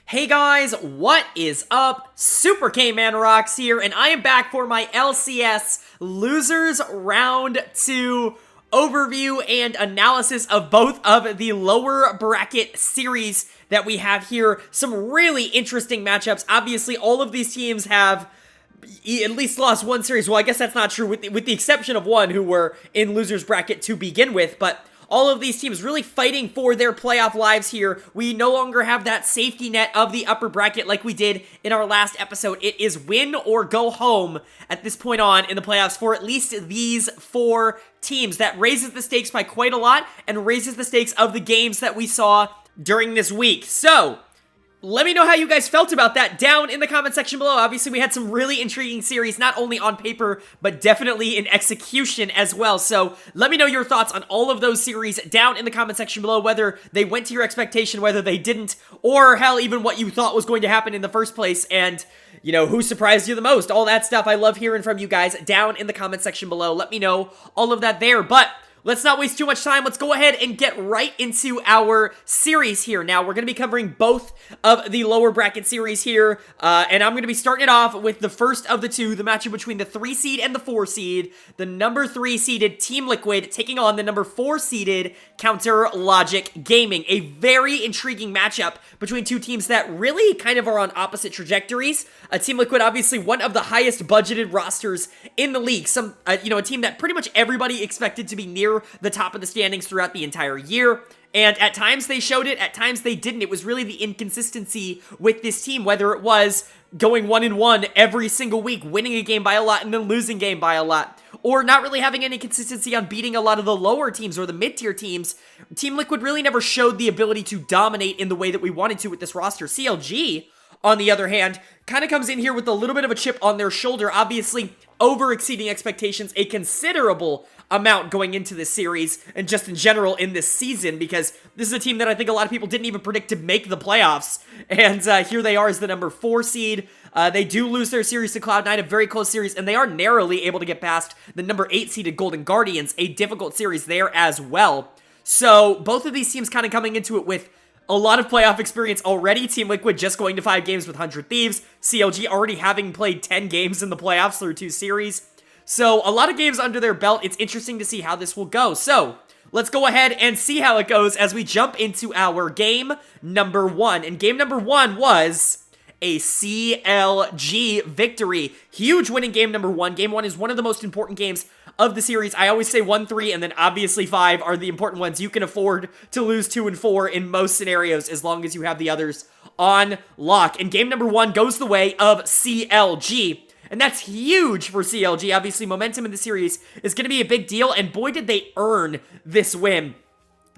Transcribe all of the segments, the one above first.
Hey guys, what is up? SuperKmanrocks here, and I am back for my LCS Losers Round 2 overview and analysis of both of the lower bracket series that we have here. Some really interesting matchups. Obviously, all of these teams have at least lost one series. Well, I guess that's not true, with the exception of one who were in losers bracket to begin with, but all of these teams really fighting for their playoff lives here. We no longer have that safety net of the upper bracket like we did in our last episode. It is win or go home at this point on in the playoffs for at least these four teams. That raises the stakes by quite a lot and raises the stakes of the games that we saw during this week. So let me know how you guys felt about that down in the comment section below. Obviously, we had some really intriguing series, not only on paper, but definitely in execution as well. So let me know your thoughts on all of those series down in the comment section below, whether they went to your expectation, whether they didn't, or hell, even what you thought was going to happen in the first place, and, you know, who surprised you the most. All that stuff, I love hearing from you guys down in the comment section below. Let me know all of that there, but let's not waste too much time. Let's go ahead and get right into our series here. Now, we're going to be covering both of the lower bracket series here, and I'm going to be starting it off with the first of the two, the matchup between the 3 seed and the 4 seed. The number 3 seeded Team Liquid taking on the number 4 seeded Counter Logic Gaming. A very intriguing matchup between two teams that really kind of are on opposite trajectories. Team Liquid, obviously one of the highest budgeted rosters in the league. A team that pretty much everybody expected to be near the top of the standings throughout the entire year. And at times they showed it, at times they didn't. It was really the inconsistency with this team, whether it was going 1-1 every single week, winning a game by a lot and then losing a game by a lot, or not really having any consistency on beating a lot of the lower teams or the mid-tier teams. Team Liquid really never showed the ability to dominate in the way that we wanted to with this roster. CLG, on the other hand, kind of comes in here with a little bit of a chip on their shoulder, obviously over-exceeding expectations a considerable amount going into this series, and just in general in this season, because this is a team that I think a lot of people didn't even predict to make the playoffs, and here they are as the number 4 seed. They do lose their series to Cloud9, a very close series, and they are narrowly able to get past the number 8 seeded Golden Guardians, a difficult series there as well. So both of these teams kind of coming into it with a lot of playoff experience already. Team Liquid just going to 5 games with 100 Thieves. CLG already having played 10 games in the playoffs through 2 series. So a lot of games under their belt. It's interesting to see how this will go. So let's go ahead and see how it goes as we jump into our game number 1. And game number 1 was a CLG victory. Huge win in game number 1. Game 1 is one of the most important games of the series. I always say 1, 3, and then obviously 5 are the important ones. You can afford to lose 2 and 4 in most scenarios as long as you have the others on lock. And game number 1 goes the way of CLG. And that's huge for CLG. Obviously, momentum in the series is going to be a big deal, and boy, did they earn this win.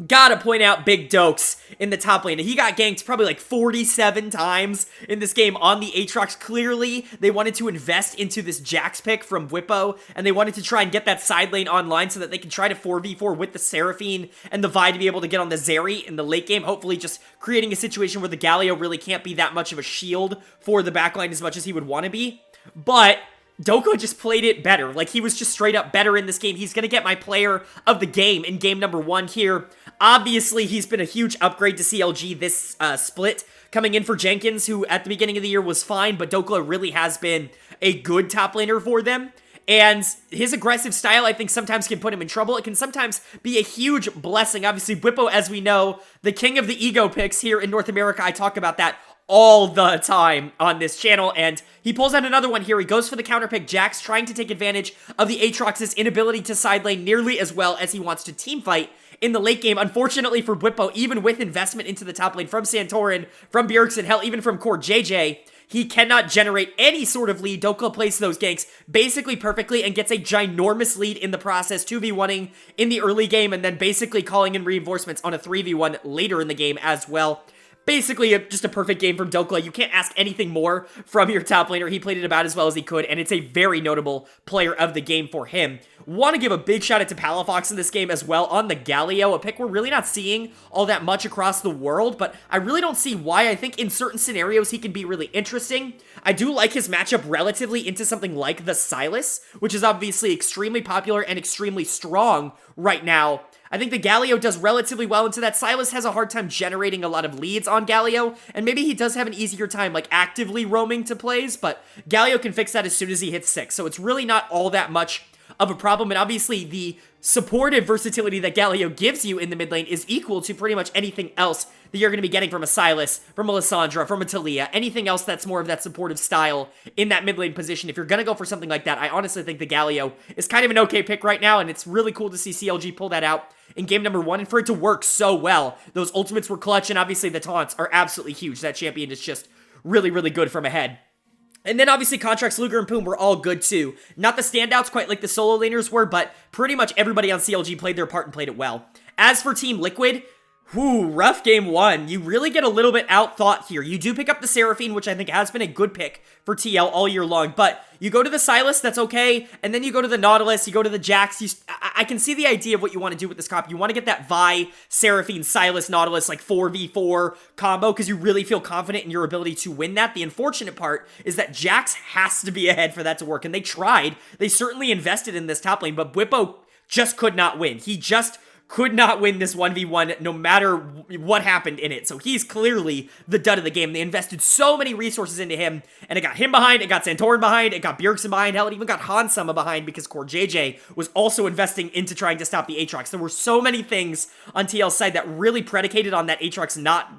Gotta point out Big Dokes in the top lane. He got ganked probably like 47 times in this game on the Aatrox. Clearly, they wanted to invest into this Jax pick from Whippo, and they wanted to try and get that side lane online so that they can try to 4v4 with the Seraphine and the Vi to be able to get on the Zeri in the late game, hopefully just creating a situation where the Galio really can't be that much of a shield for the backline as much as he would want to be. But Doko just played it better. Like, he was just straight up better in this game. He's going to get my player of the game in game number 1 here. Obviously, he's been a huge upgrade to CLG this split, coming in for Jenkins, who at the beginning of the year was fine, but Doko really has been a good top laner for them. And his aggressive style, I think, sometimes can put him in trouble. It can sometimes be a huge blessing. Obviously, Whippo, as we know, the king of the ego picks here in North America. I talk about that all the time on this channel, and he pulls out another one here. He goes for the counter pick. Jax trying to take advantage of the Aatrox's inability to side lane nearly as well as he wants to team fight in the late game. Unfortunately for Whippo, even with investment into the top lane from Santorin, from Bjergsen, hell, even from Core JJ, he cannot generate any sort of lead. Doko plays those ganks basically perfectly and gets a ginormous lead in the process, 2v1ing in the early game, and then basically calling in reinforcements on a 3v1 later in the game as well. Basically, just a perfect game from Dokla. You can't ask anything more from your top laner. He played it about as well as he could, and it's a very notable player of the game for him. Want to give a big shout out to Palafox in this game as well on the Galio, a pick we're really not seeing all that much across the world, but I really don't see why. I think in certain scenarios he can be really interesting. I do like his matchup relatively into something like the Sylas, which is obviously extremely popular and extremely strong right now. I think the Galio does relatively well into that. Sylas has a hard time generating a lot of leads on Galio, and maybe he does have an easier time, like, actively roaming to plays, but Galio can fix that as soon as he hits 6, so it's really not all that much of a problem, and obviously the supportive versatility that Galio gives you in the mid lane is equal to pretty much anything else that you're going to be getting from a Sylas, from a Lissandra, from a Taliyah, anything else that's more of that supportive style in that mid lane position. If you're going to go for something like that, I honestly think the Galio is kind of an okay pick right now, and it's really cool to see CLG pull that out in game number 1, and for it to work so well. Those ultimates were clutch, and obviously the taunts are absolutely huge. That champion is just really, really good from ahead. And then obviously Contracts, Luger, and Poom were all good too. Not the standouts quite like the solo laners were, but pretty much everybody on CLG played their part and played it well. As for Team Liquid, rough game 1. You really get a little bit out-thought here. You do pick up the Seraphine, which I think has been a good pick for TL all year long, but you go to the Sylas, that's okay, and then you go to the Nautilus, you go to the Jax. I can see the idea of what you want to do with this comp. You want to get that Vi, Seraphine, Sylas, Nautilus, like 4v4 combo, because you really feel confident in your ability to win that. The unfortunate part is that Jax has to be ahead for that to work, and they tried. They certainly invested in this top lane, but Bwipo just could not win. He just could not win this 1v1 no matter what happened in it. So he's clearly the dud of the game. They invested so many resources into him, and it got him behind, it got Santorin behind, it got Bjergsen behind, hell, it even got Hansama behind because CoreJJ was also investing into trying to stop the Aatrox. There were so many things on TL's side that really predicated on that Aatrox not,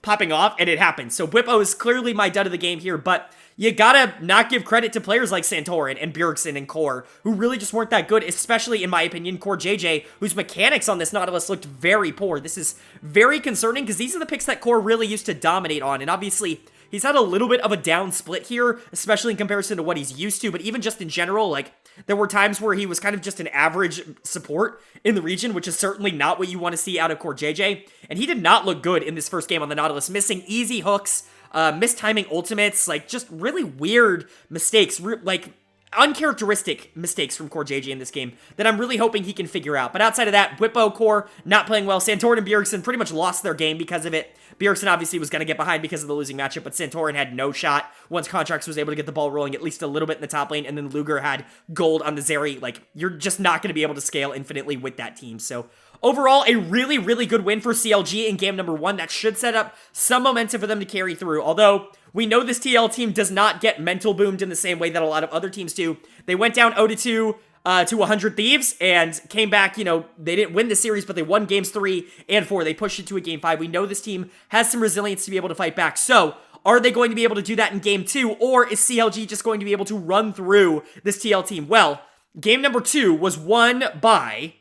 popping off, and it happened. So Bwipo is clearly my dud of the game here, but you gotta not give credit to players like Santorin and Bjergsen and Core, who really just weren't that good, especially, in my opinion, CoreJJ, whose mechanics on this Nautilus looked very poor. This is very concerning, because these are the picks that Core really used to dominate on, and obviously, he's had a little bit of a down split here, especially in comparison to what he's used to, but even just in general, like, there were times where he was kind of just an average support in the region, which is certainly not what you want to see out of CoreJJ, and he did not look good in this first game on the Nautilus, missing easy hooks, mistiming ultimates, like, just really weird mistakes, like, uncharacteristic mistakes from CoreJJ in this game that I'm really hoping he can figure out. But outside of that, Bwipo, Core, not playing well. Santorin and Bjergsen pretty much lost their game because of it. Bjergsen obviously was going to get behind because of the losing matchup, but Santorin had no shot once Contracts was able to get the ball rolling at least a little bit in the top lane, and then Luger had gold on the Zeri. Like, you're just not going to be able to scale infinitely with that team. So overall, a really, really good win for CLG in game number 1. That should set up some momentum for them to carry through. Although, we know this TL team does not get mental boomed in the same way that a lot of other teams do. They went down 0-2 to 100 Thieves and came back. They didn't win the series, but they won games 3 and 4. They pushed it to a game 5. We know this team has some resilience to be able to fight back. So, are they going to be able to do that in game 2, or is CLG just going to be able to run through this TL team? Well, game number 2 was won by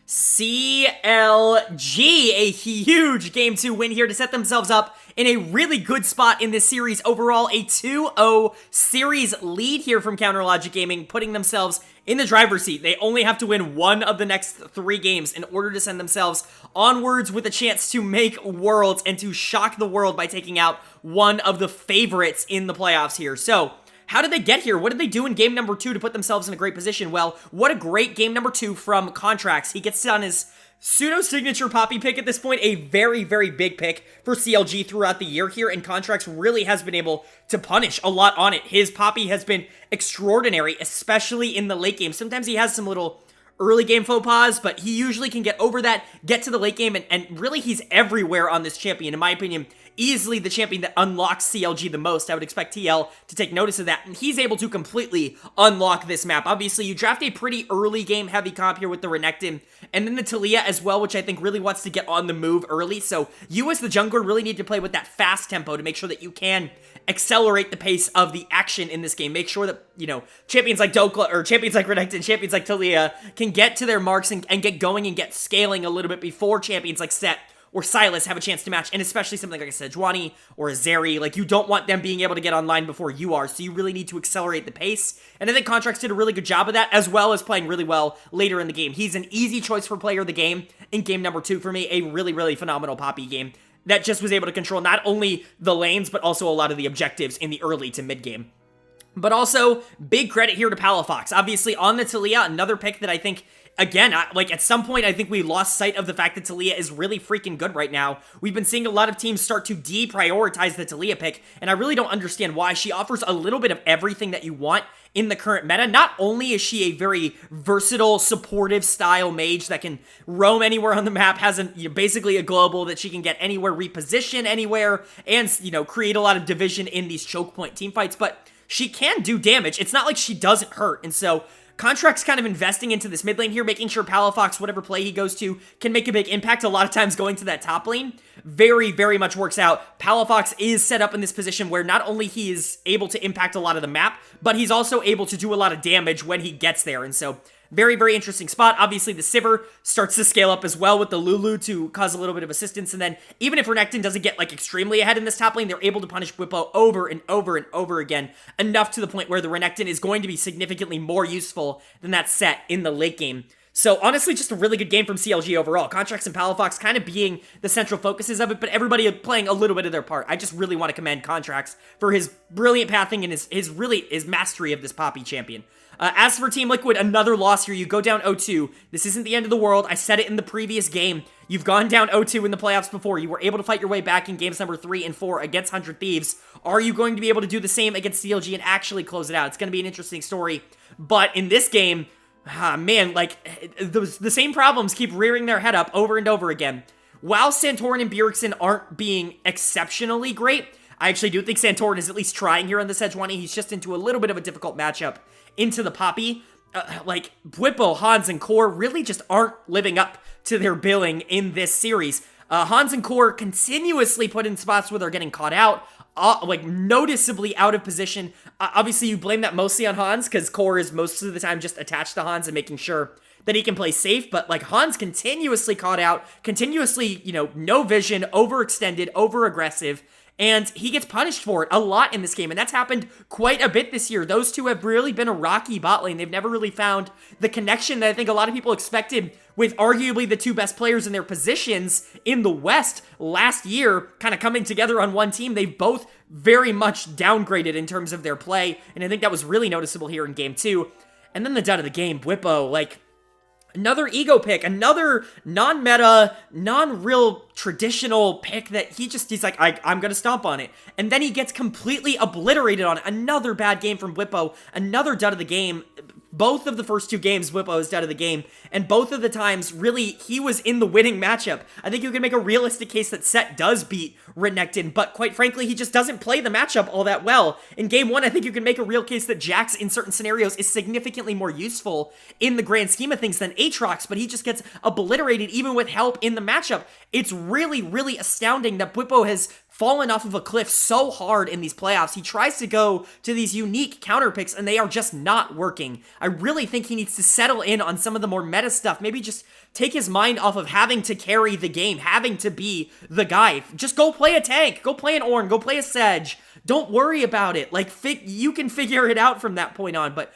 CLG, a huge Game 2 win here to set themselves up in a really good spot in this series. Overall, a 2-0 series lead here from CounterLogic Gaming, putting themselves in the driver's seat. They only have to win one of the next 3 games in order to send themselves onwards with a chance to make Worlds and to shock the world by taking out one of the favorites in the playoffs here. So, how did they get here? What did they do in game number 2 to put themselves in a great position? Well, what a great game number 2 from Contracts. He gets on his pseudo-signature Poppy pick at this point, a very, very big pick for CLG throughout the year here, and Contracts really has been able to punish a lot on it. His Poppy has been extraordinary, especially in the late game. Sometimes he has some little early game faux pas, but he usually can get over that, get to the late game, and really he's everywhere on this champion. In my opinion, easily the champion that unlocks CLG the most. I would expect TL to take notice of that, and he's able to completely unlock this map. Obviously, you draft a pretty early game heavy comp here with the Renekton, and then the Taliyah as well, which I think really wants to get on the move early, so you as the jungler really need to play with that fast tempo to make sure that you can accelerate the pace of the action in this game. Make sure that, champions like Dokla, or champions like Renekton, champions like Taliyah can get to their marks and get going and get scaling a little bit before champions like Set or Sylas have a chance to match, and especially something like a Sejuani or a Zeri. Like, you don't want them being able to get online before you are, so you really need to accelerate the pace, and I think Contracts did a really good job of that, as well as playing really well later in the game. He's an easy choice for player of the game in game number 2 for me, a really, really phenomenal Poppy game that just was able to control not only the lanes, but also a lot of the objectives in the early to mid game. But also, big credit here to Palafox. Obviously, on the Taliyah, another pick that I think again, like at some point, I think we lost sight of the fact that Taliyah is really freaking good right now. We've been seeing a lot of teams start to deprioritize the Taliyah pick, and I really don't understand why. She offers a little bit of everything that you want in the current meta. Not only is she a very versatile, supportive style mage that can roam anywhere on the map, has basically a global that she can get anywhere, reposition anywhere, and, create a lot of division in these choke point team fights, but she can do damage. It's not like she doesn't hurt, and so Contract's kind of investing into this mid lane here, making sure Palafox, whatever play he goes to, can make a big impact. A lot of times going to that top lane very, very much works out. Palafox is set up in this position where not only he is able to impact a lot of the map, but he's also able to do a lot of damage when he gets there, and so very, very interesting spot. Obviously, the Sivir starts to scale up as well with the Lulu to cause a little bit of assistance. And then even if Renekton doesn't get extremely ahead in this top lane, they're able to punish Bwipo over and over and over again, enough to the point where the Renekton is going to be significantly more useful than that set in the late game. So honestly, just a really good game from CLG overall. Contracts and Palafox kind of being the central focuses of it, but everybody playing a little bit of their part. I just really want to commend Contracts for his brilliant pathing and his mastery of this Poppy champion. As for Team Liquid, another loss here. You go down 0-2. This isn't the end of the world. I said it in the previous game. You've gone down 0-2 in the playoffs before. You were able to fight your way back in games number 3 and 4 against 100 Thieves. Are you going to be able to do the same against CLG and actually close it out? It's going to be an interesting story. But in this game, man, the same problems keep rearing their head up over and over again. While Santorin and Bjergsen aren't being exceptionally great, I actually do think Santorin is at least trying here on the Sejuani. He's just into a little bit of a difficult matchup into the Poppy. Bwipo, Hans, and Core really just aren't living up to their billing in this series. Hans and Core continuously put in spots where they're getting caught out, noticeably out of position. Obviously, you blame that mostly on Hans, because Core is most of the time just attached to Hans and making sure that he can play safe, but Hans continuously caught out, continuously, no vision, overextended, over-aggressive, and he gets punished for it a lot in this game, and that's happened quite a bit this year. Those two have really been a rocky bot lane. They've never really found the connection that I think a lot of people expected with arguably the two best players in their positions in the West last year kind of coming together on one team. They've both very much downgraded in terms of their play, and I think that was really noticeable here in Game 2. And then the dud of the game, Bwipo, another ego pick, another non-meta, non-real traditional pick that he's like, I'm gonna stomp on it. And then he gets completely obliterated on it. Another bad game from Bwipo, another dud of the game. Both of the first two games, Bwipo is dud of the game, and both of the times, really, he was in the winning matchup. I think you can make a realistic case that Set does beat Renekton, but quite frankly, he just doesn't play the matchup all that well. In Game 1, I think you can make a real case that Jax, in certain scenarios, is significantly more useful in the grand scheme of things than Aatrox, but he just gets obliterated even with help in the matchup. It's really, really astounding that Bwipo has fallen off of a cliff so hard in these playoffs. He tries to go to these unique counter picks, and they are just not working. I really think he needs to settle in on some of the more meta stuff. Maybe just take his mind off of having to carry the game, having to be the guy. Just go play a tank. Go play an Ornn. Go play a Sedge. Don't worry about it. You can figure it out from that point on. But,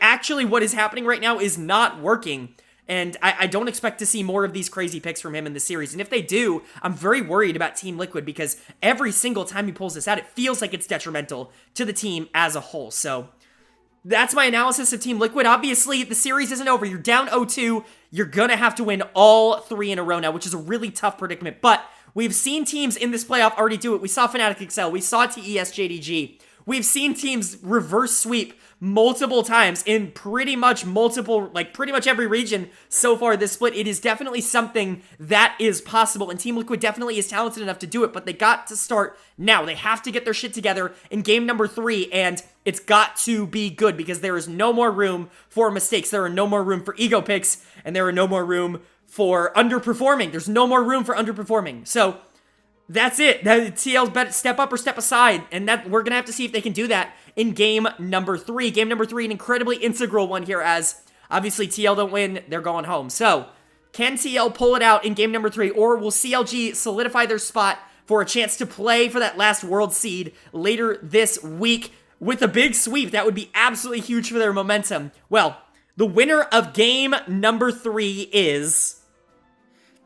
actually what is happening right now is not working. And I don't expect to see more of these crazy picks from him in the series. And if they do, I'm very worried about Team Liquid, because every single time he pulls this out, it feels like it's detrimental to the team as a whole. So that's my analysis of Team Liquid. Obviously, the series isn't over. You're down 0-2. You're going to have to win all 3 in a row now, which is a really tough predicament. But we've seen teams in this playoff already do it. We saw Fnatic Excel. We saw TES JDG. We've seen teams reverse sweep multiple times in pretty much every region so far this split. It is definitely something that is possible, and Team Liquid definitely is talented enough to do it, but they got to start now. They have to get their shit together in game number 3, and it's got to be good, because there is no more room for mistakes. There are no more room for ego picks, and there are no more room for underperforming. There's no more room for underperforming. So that's it. TL's better step up or step aside, and that we're going to have to see if they can do that in game number 3. Game number 3, an incredibly integral one here, as obviously TL don't win, they're going home. So, can TL pull it out in game number 3, or will CLG solidify their spot for a chance to play for that last world seed later this week with a big sweep? That would be absolutely huge for their momentum. Well, the winner of game number 3 is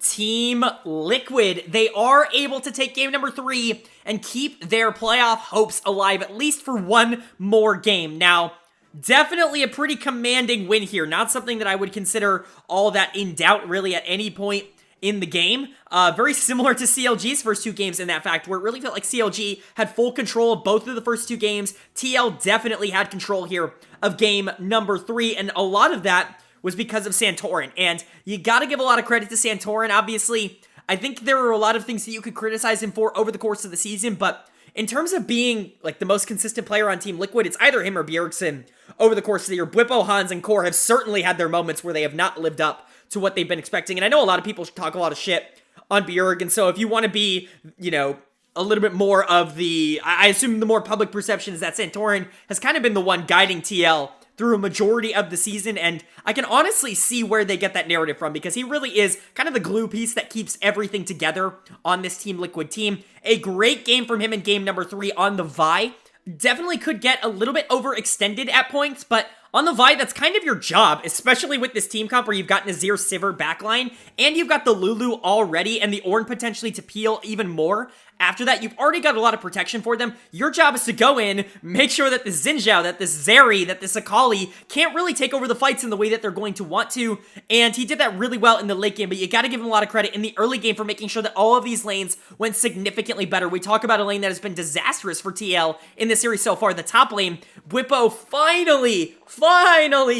Team Liquid. They are able to take game number 3 and keep their playoff hopes alive, at least for one more game. Now, Definitely a pretty commanding win here. Not something that I would consider all that in doubt really at any point in the game. Very similar to CLG's first 2 games in that fact, where it really felt like CLG had full control of both of the first 2 games. TL definitely had control here of game number 3, and a lot of that was because of Santorin. And you gotta give a lot of credit to Santorin. Obviously, I think there are a lot of things that you could criticize him for over the course of the season, but in terms of being like the most consistent player on Team Liquid, it's either him or Bjergsen over the course of the year. Bwipo, Hans, and Core have certainly had their moments where they have not lived up to what they've been expecting. And I know a lot of people talk a lot of shit on Bjerg, and so if you want to be, you know, a little bit more of the, I assume the more public perception is that Santorin has kind of been the one guiding TL through a majority of the season, and I can honestly see where they get that narrative from, because he really is kind of the glue piece that keeps everything together on this Team Liquid team. A great game from him in game number 3 on the Vi. Definitely could get a little bit overextended at points, but on the Vi, that's kind of your job, especially with this team comp where you've got Nazir, Sivir backline, and you've got the Lulu already, and the Ornn potentially to peel even more. After that, you've already got a lot of protection for them. Your job is to go in, make sure that this Xin Zhao, that this Zeri, that this Akali can't really take over the fights in the way that they're going to want to, and he did that really well in the late game, but you gotta give him a lot of credit in the early game for making sure that all of these lanes went significantly better. We talk about a lane that has been disastrous for TL in this series so far, the top lane. Bwipo finally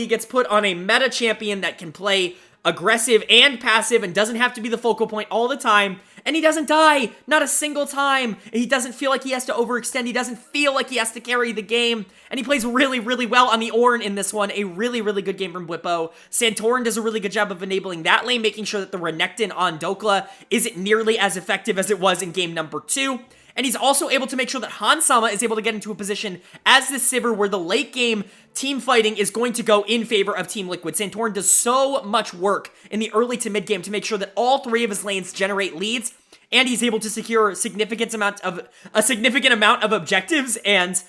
gets put on a meta champion that can play aggressive and passive and doesn't have to be the focal point all the time. And he doesn't die, not a single time. He doesn't feel like he has to overextend. He doesn't feel like he has to carry the game. And he plays really, really well on the Ornn in this one. A really, really good game from Bwipo. Santorin does a really good job of enabling that lane, making sure that the Renekton on Dokla isn't nearly as effective as it was in game number 2. And he's also able to make sure that Hans Sama is able to get into a position as the Sivir where the late game team fighting is going to go in favor of Team Liquid. Santorin does so much work in the early to mid game to make sure that all 3 of his lanes generate leads, and he's able to secure a significant amount of objectives. And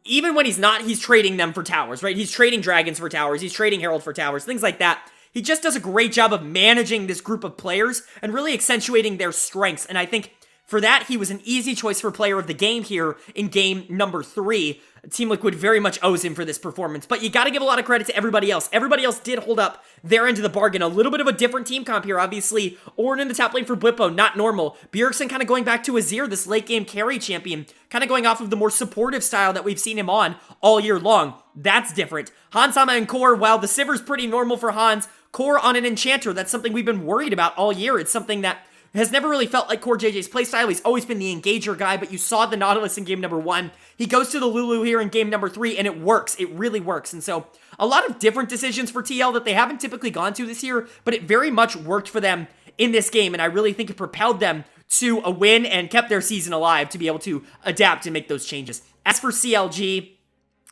even when he's not, he's trading them for towers, right? He's trading dragons for towers, he's trading herald for towers, things like that. He just does a great job of managing this group of players and really accentuating their strengths. And I think for that, he was an easy choice for player of the game here in game number 3. Team Liquid very much owes him for this performance, but you gotta give a lot of credit to everybody else. Everybody else did hold up their end of the bargain. A little bit of a different team comp here, obviously. Ornn in the top lane for Bwipo, not normal. Bjergsen kind of going back to Azir, this late game carry champion, kind of going off of the more supportive style that we've seen him on all year long. That's different. Hans Sama and Core, while the Sivir's pretty normal for Hans, Core on an Enchanter, that's something we've been worried about all year. It's something that has never really felt like Core JJ's playstyle. He's always been the engager guy, but you saw the Nautilus in game number 1. He goes to the Lulu here in game number 3, and it works. It really works. And so, a lot of different decisions for TL that they haven't typically gone to this year, but it very much worked for them in this game, and I really think it propelled them to a win and kept their season alive to be able to adapt and make those changes. As for CLG,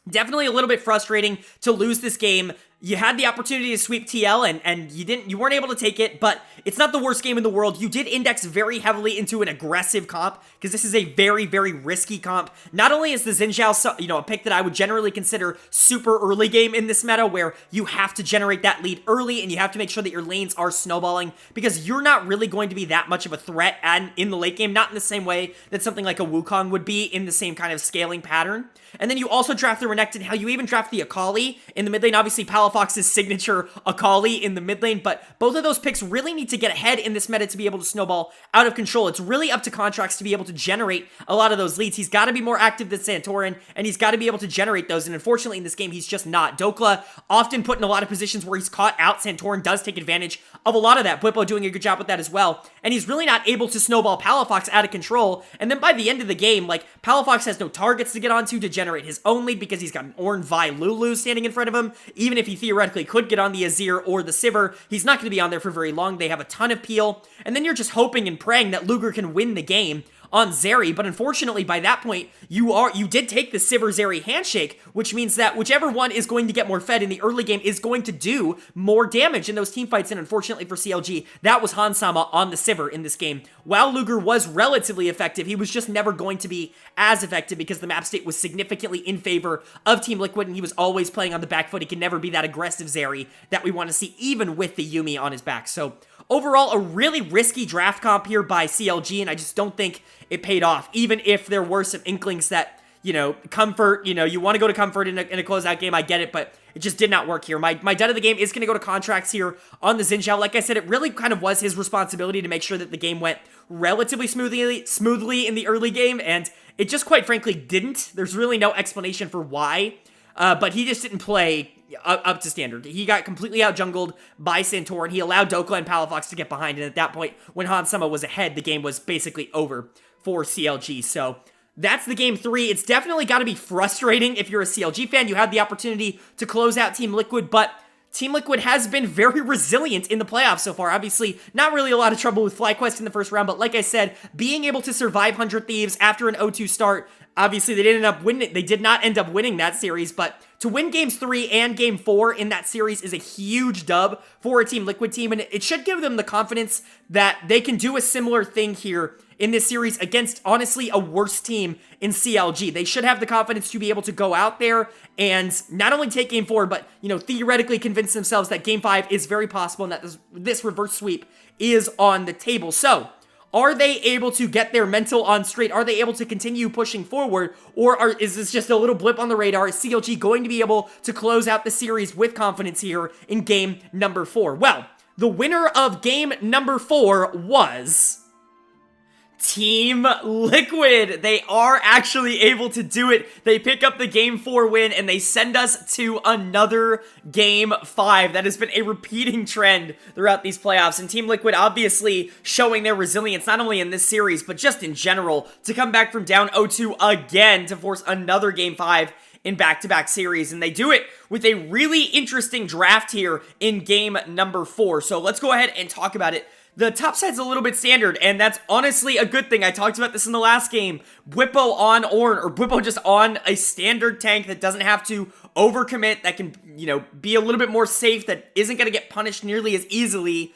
definitely a little bit frustrating to lose this game. You had the opportunity to sweep TL and you weren't able to take it, but it's not the worst game in the world. You did index very heavily into an aggressive comp, because this is a very, very risky comp. Not only is the Xin Zhao, a pick that I would generally consider super early game in this meta, where you have to generate that lead early and you have to make sure that your lanes are snowballing, because you're not really going to be that much of a threat in the late game, not in the same way that something like a Wukong would be in the same kind of scaling pattern. And then you also draft the Renekton, how you even draft the Akali in the mid lane. Obviously, Palafox's signature Akali in the mid lane, but both of those picks really need to get ahead in this meta to be able to snowball out of control. It's really up to Contracts to be able to generate a lot of those leads. He's got to be more active than Santorin, and he's got to be able to generate those, and unfortunately in this game, he's just not. Dokla often put in a lot of positions where he's caught out. Santorin does take advantage of a lot of that. Bwipo doing a good job with that as well, and he's really not able to snowball Palafox out of control, and then by the end of the game, like, Palafox has no targets to get onto to generate his own lead, because he's got an Ornn, Vi, Lulu standing in front of him. Even if he theoretically could get on the Azir or the Sivir, he's not going to be on there for very long. They have a ton of peel, and then you're just hoping and praying that Luger can win the game on Zeri, but unfortunately by that point, you did take the Sivir-Zeri handshake, which means that whichever one is going to get more fed in the early game is going to do more damage in those team fights, and unfortunately for CLG, that was Hans Sama on the Sivir in this game. While Luger was relatively effective, he was just never going to be as effective because the map state was significantly in favor of Team Liquid, and he was always playing on the back foot. He can never be that aggressive Zeri that we want to see, even with the Yuumi on his back. So overall, a really risky draft comp here by CLG, and I just don't think it paid off, even if there were some inklings that, comfort, you want to go to comfort in a closeout game, I get it, but it just did not work here. My dud of the game is going to go to Contracts here on the Xin Zhao. Like I said, it really kind of was his responsibility to make sure that the game went relatively smoothly in the early game, and it just quite frankly didn't. There's really no explanation for why, but he just didn't play up to standard. He got completely out-jungled by Santorin. He allowed Dokla and Palafox to get behind, and at that point, when Hansama was ahead, the game was basically over for CLG, so that's the game 3. It's definitely got to be frustrating if you're a CLG fan. You had the opportunity to close out Team Liquid, but Team Liquid has been very resilient in the playoffs so far. Obviously, not really a lot of trouble with FlyQuest in the first round, but like I said, being able to survive 100 Thieves after an 0-2 start, obviously they did not end up winning that series, but to win games 3 and game 4 in that series is a huge dub for a Team Liquid team, and it should give them the confidence that they can do a similar thing here in this series against, honestly, a worse team in CLG. They should have the confidence to be able to go out there and not only take game 4, but, theoretically convince themselves that game 5 is very possible and that this reverse sweep is on the table. So, are they able to get their mental on straight? Are they able to continue pushing forward? Or is this just a little blip on the radar? Is CLG going to be able to close out the series with confidence here in game number 4? Well, the winner of game number 4 was Team Liquid. They are actually able to do it. They pick up the game 4 win and they send us to another game 5. That has been a repeating trend throughout these playoffs, and Team Liquid obviously showing their resilience not only in this series but just in general to come back from down 0-2 again to force another game 5 in back-to-back series, and they do it with a really interesting draft here in game number 4. So let's go ahead and talk about it. The top side's a little bit standard, and that's honestly a good thing. I talked about this in the last game. Bwipo on Ornn, or Bwipo just on a standard tank that doesn't have to overcommit, that can, be a little bit more safe, that isn't going to get punished nearly as easily,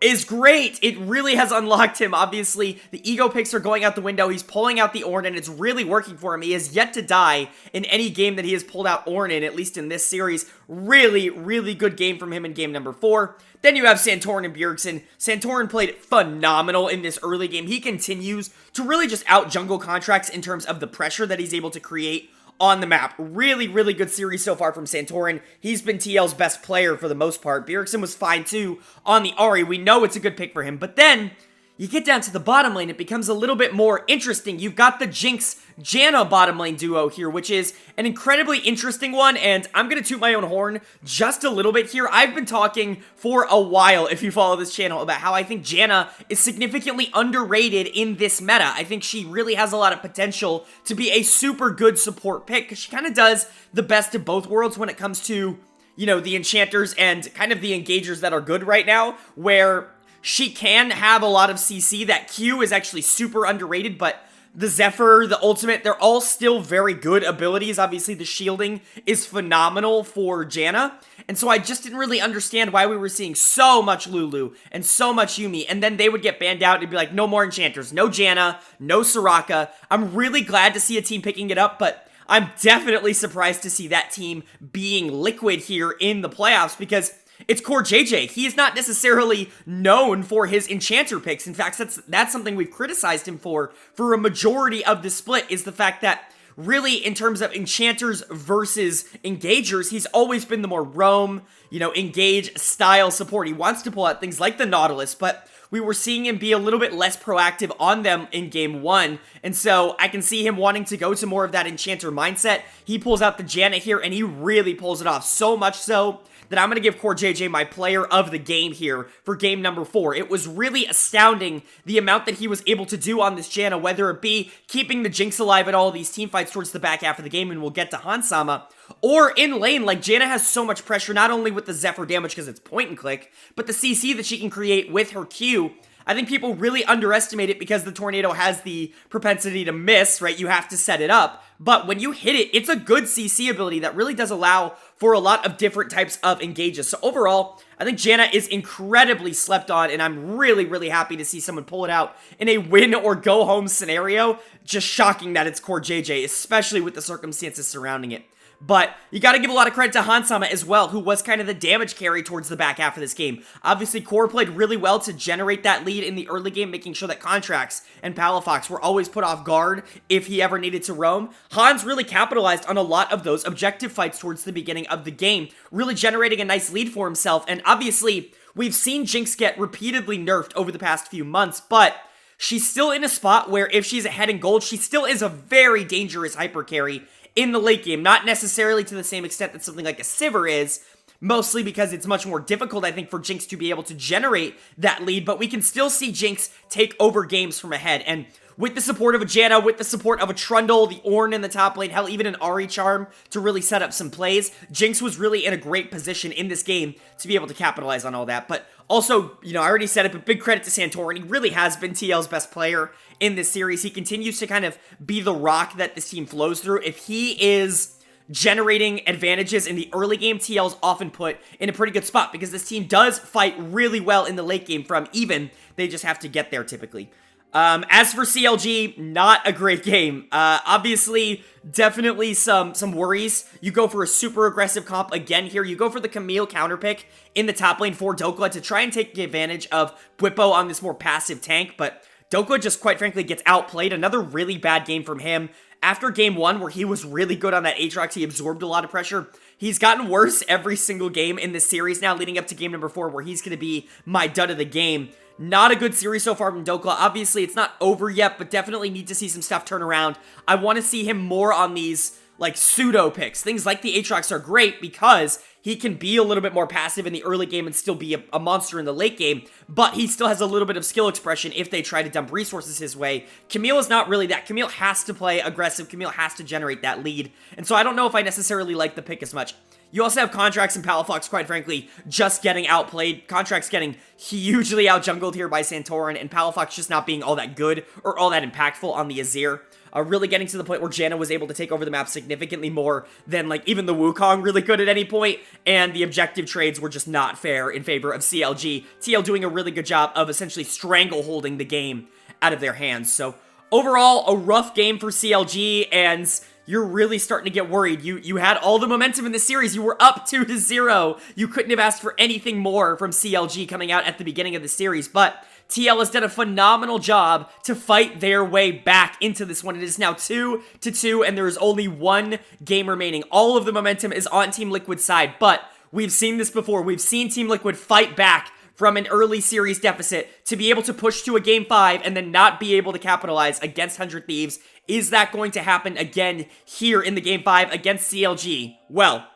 is great. It really has unlocked him. Obviously, the ego picks are going out the window. He's pulling out the Ornn, and it's really working for him. He has yet to die in any game that he has pulled out Ornn in, at least in this series. Really, really good game from him in game number 4. Then you have Santorin and Bjergsen. Santorin played phenomenal in this early game. He continues to really just out-jungle Contracts in terms of the pressure that he's able to create on the map. Really, really good series so far from Santorin. He's been TL's best player for the most part. Bjergsen was fine too on the Ahri. We know it's a good pick for him, but then you get down to the bottom lane, it becomes a little bit more interesting. You've got the Jinx Janna bottom lane duo here, which is an incredibly interesting one, and I'm going to toot my own horn just a little bit here. I've been talking for a while, if you follow this channel, about how I think Janna is significantly underrated in this meta. I think she really has a lot of potential to be a super good support pick, because she kind of does the best of both worlds when it comes to, the enchanters and kind of the engagers that are good right now, where she can have a lot of CC. That Q is actually super underrated, but the Zephyr, the ultimate, they're all still very good abilities. Obviously, the shielding is phenomenal for Janna, and so I just didn't really understand why we were seeing so much Lulu and so much Yuumi, and then they would get banned out and be like, no more enchanters, no Janna, no Soraka. I'm really glad to see a team picking it up, but I'm definitely surprised to see that team being Liquid here in the playoffs, because it's Core JJ. He is not necessarily known for his enchanter picks. In fact, that's something we've criticized him for a majority of the split, is the fact that really in terms of enchanters versus engagers, he's always been the more roam, engage style support. He wants to pull out things like the Nautilus, but we were seeing him be a little bit less proactive on them in game 1, and so I can see him wanting to go to more of that enchanter mindset. He pulls out the Janna here, and he really pulls it off, so much so that I'm going to give Core JJ my player of the game here for game number 4. It was really astounding the amount that he was able to do on this Janna, whether it be keeping the Jinx alive at all these teamfights towards the back half of the game, and we'll get to Hansama, or in lane. Like, Janna has so much pressure, not only with the Zephyr damage because it's point and click, but the CC that she can create with her Q. I think people really underestimate it because the Tornado has the propensity to miss, right? You have to set it up. But when you hit it, it's a good CC ability that really does allow for a lot of different types of engages. So overall, I think Janna is incredibly slept on, and I'm really, really happy to see someone pull it out in a win or go home scenario. Just shocking that it's Core JJ, especially with the circumstances surrounding it. But you gotta give a lot of credit to Hansama as well, who was kind of the damage carry towards the back half of this game. Obviously, Core played really well to generate that lead in the early game, making sure that Contracts and Palafox were always put off guard if he ever needed to roam. Hans really capitalized on a lot of those objective fights towards the beginning of the game, really generating a nice lead for himself. And obviously, we've seen Jinx get repeatedly nerfed over the past few months, but she's still in a spot where if she's ahead in gold, she still is a very dangerous hyper carry in the late game. Not necessarily to the same extent that something like a Sivir is, mostly because it's much more difficult, I think, for Jinx to be able to generate that lead, but we can still see Jinx take over games from ahead. And with the support of a Janna, with the support of a Trundle, the Ornn in the top lane, hell, even an Ahri Charm to really set up some plays, Jinx was really in a great position in this game to be able to capitalize on all that. But also, I already said it, but big credit to Santorin. He really has been TL's best player in this series. He continues to kind of be the rock that this team flows through. If he is generating advantages in the early game, TL's often put in a pretty good spot because this team does fight really well in the late game from even. They just have to get there typically. As for CLG, not a great game. Obviously, definitely some worries. You go for a super aggressive comp again here. You go for the Camille counter pick in the top lane for Dokla to try and take advantage of Bwipo on this more passive tank, but Dokla just quite frankly gets outplayed. Another really bad game from him. After game 1, where he was really good on that Aatrox, he absorbed a lot of pressure. He's gotten worse every single game in this series now, leading up to game number 4, where he's going to be my dud of the game. Not a good series so far from Dokla. Obviously, it's not over yet, but definitely need to see some stuff turn around. I want to see him more on these, like, pseudo picks. Things like the Aatrox are great because he can be a little bit more passive in the early game and still be a monster in the late game, but he still has a little bit of skill expression if they try to dump resources his way. Camille is not really that. Camille has to play aggressive. Camille has to generate that lead, and so I don't know if I necessarily like the pick as much. You also have Contracts and Palafox, quite frankly, just getting outplayed. Contracts getting hugely out-jungled here by Santorin, and Palafox just not being all that good or all that impactful on the Azir. Really getting to the point where Janna was able to take over the map significantly more than, like, even the Wukong really could at any point, and the objective trades were just not fair in favor of CLG. TL doing a really good job of essentially strangle-holding the game out of their hands. So, overall, a rough game for CLG, and you're really starting to get worried. You had all the momentum in the series. You were up 2-0. You couldn't have asked for anything more from CLG coming out at the beginning of the series, but TL has done a phenomenal job to fight their way back into this one. It is now 2-2, and there is only one game remaining. All of the momentum is on Team Liquid's side, but we've seen this before. We've seen Team Liquid fight back from an early series deficit to be able to push to a Game 5 and then not be able to capitalize against 100 Thieves. Is that going to happen again here in the Game 5 against CLG? Well,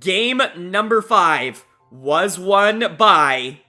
game number 5 was won by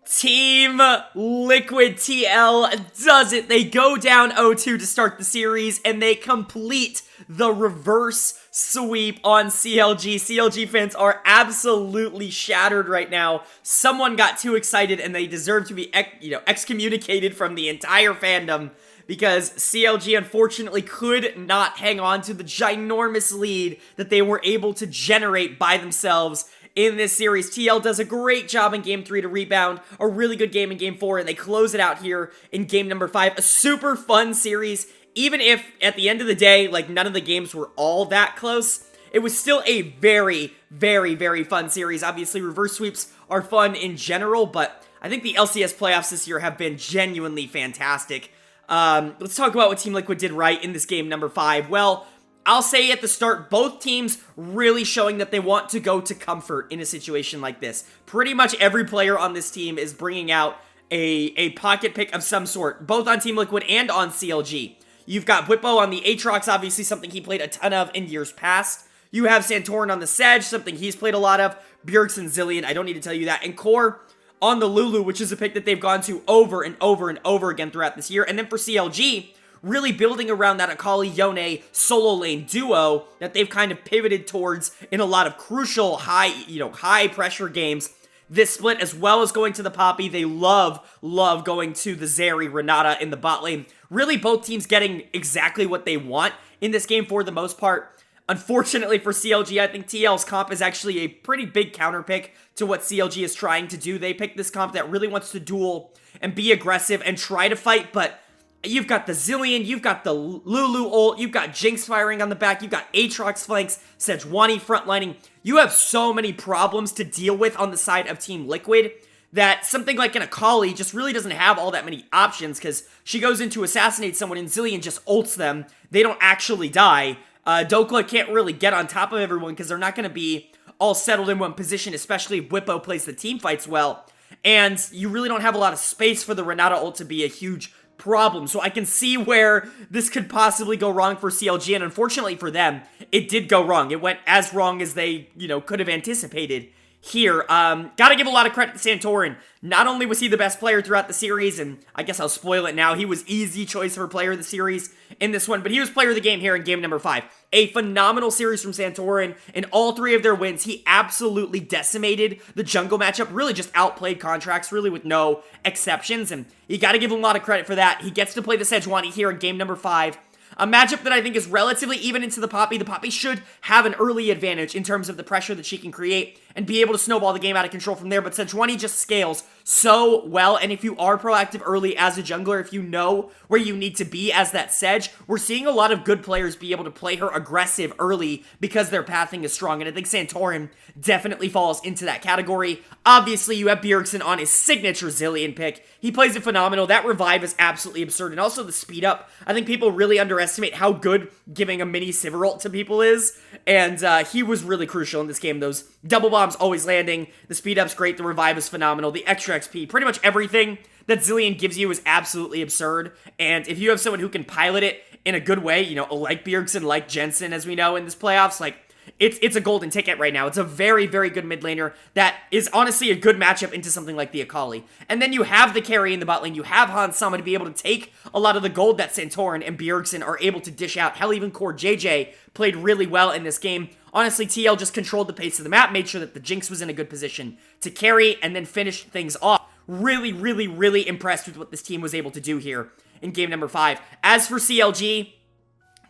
Team Liquid. TL does it. They go down 0-2 to start the series, and they complete the reverse sweep on CLG. CLG fans are absolutely shattered right now. Someone got too excited, and they deserve to be excommunicated from the entire fandom, because CLG unfortunately could not hang on to the ginormous lead that they were able to generate by themselves in this series. TL does a great job in game 3 to rebound, a really good game in game 4, and they close it out here in game number 5. A super fun series, even if at the end of the day, like, none of the games were all that close. It was still a very, very, very fun series. Obviously, reverse sweeps are fun in general, but I think the LCS playoffs this year have been genuinely fantastic. Let's talk about what Team Liquid did right in this game number 5. Well, I'll say at the start, both teams really showing that they want to go to comfort in a situation like this. Pretty much every player on this team is bringing out a pocket pick of some sort, both on Team Liquid and on CLG. You've got Bwipo on the Aatrox, obviously something he played a ton of in years past. You have Santorin on the Sedge, something he's played a lot of. Bjergsen and Zilean, I don't need to tell you that. And Core on the Lulu, which is a pick that they've gone to over and over and over again throughout this year. And then for CLG, really building around that Akali Yone solo lane duo that they've kind of pivoted towards in a lot of crucial high pressure games. This split, as well as going to the Poppy, they love going to the Zeri Renata in the bot lane. Really, both teams getting exactly what they want in this game for the most part. Unfortunately for CLG, I think TL's comp is actually a pretty big counter pick to what CLG is trying to do. They picked this comp that really wants to duel and be aggressive and try to fight, but You've got the Zillion, you've got the Lulu ult, you've got Jinx firing on the back, you've got Aatrox flanks, Sejuani frontlining. You have so many problems to deal with on the side of Team Liquid that something like an Akali just really doesn't have all that many options, because she goes in to assassinate someone and Zillion just ults them. They don't actually die. Dokla can't really get on top of everyone because they're not going to be all settled in one position, especially if Whippo plays the team fights well. And you really don't have a lot of space for the Renata ult to be a huge problem. So I can see where this could possibly go wrong for CLG, and unfortunately for them, it did go wrong. It went as wrong as they, could have anticipated here. Gotta give a lot of credit to Santorin. Not only was he the best player throughout the series, and I guess I'll spoil it now, he was easy choice for player of the series in this one, but he was player of the game here in game number 5. A phenomenal series from Santorin. In all 3 of their wins, he absolutely decimated the jungle matchup, really just outplayed Contracts, really with no exceptions, and you gotta give him a lot of credit for that. He gets to play the Sejuani here in game number 5. A matchup that I think is relatively even into the Poppy. The Poppy should have an early advantage in terms of the pressure that she can create and be able to snowball the game out of control from there, but Sejuani just scales so well, and if you are proactive early as a jungler, if you know where you need to be as that Sedge, we're seeing a lot of good players be able to play her aggressive early because their pathing is strong, and I think Santorin definitely falls into that category. Obviously, you have Bjergsen on his signature Zillion pick. He plays it phenomenal. That revive is absolutely absurd, and also the speed up. I think people really underestimate how good giving a mini Sivir ult to people is, and he was really crucial in this game. Those double bombs always landing, the speed up's great, the revive is phenomenal, the extra XP, pretty much everything that Zillion gives you is absolutely absurd, and if you have someone who can pilot it in a good way, like Bjergsen, like Jensen, as we know in this playoffs, like, it's a golden ticket right now. It's a very, very good mid laner that is honestly a good matchup into something like the Akali. And then you have the carry in the bot lane. You have Hans Sama to be able to take a lot of the gold that Santorin and Bjergsen are able to dish out. Hell, even Core JJ played really well in this game. Honestly, TL just controlled the pace of the map, made sure that the Jinx was in a good position to carry, and then finish things off. Really, really, really impressed with what this team was able to do here in game number 5. As for CLG,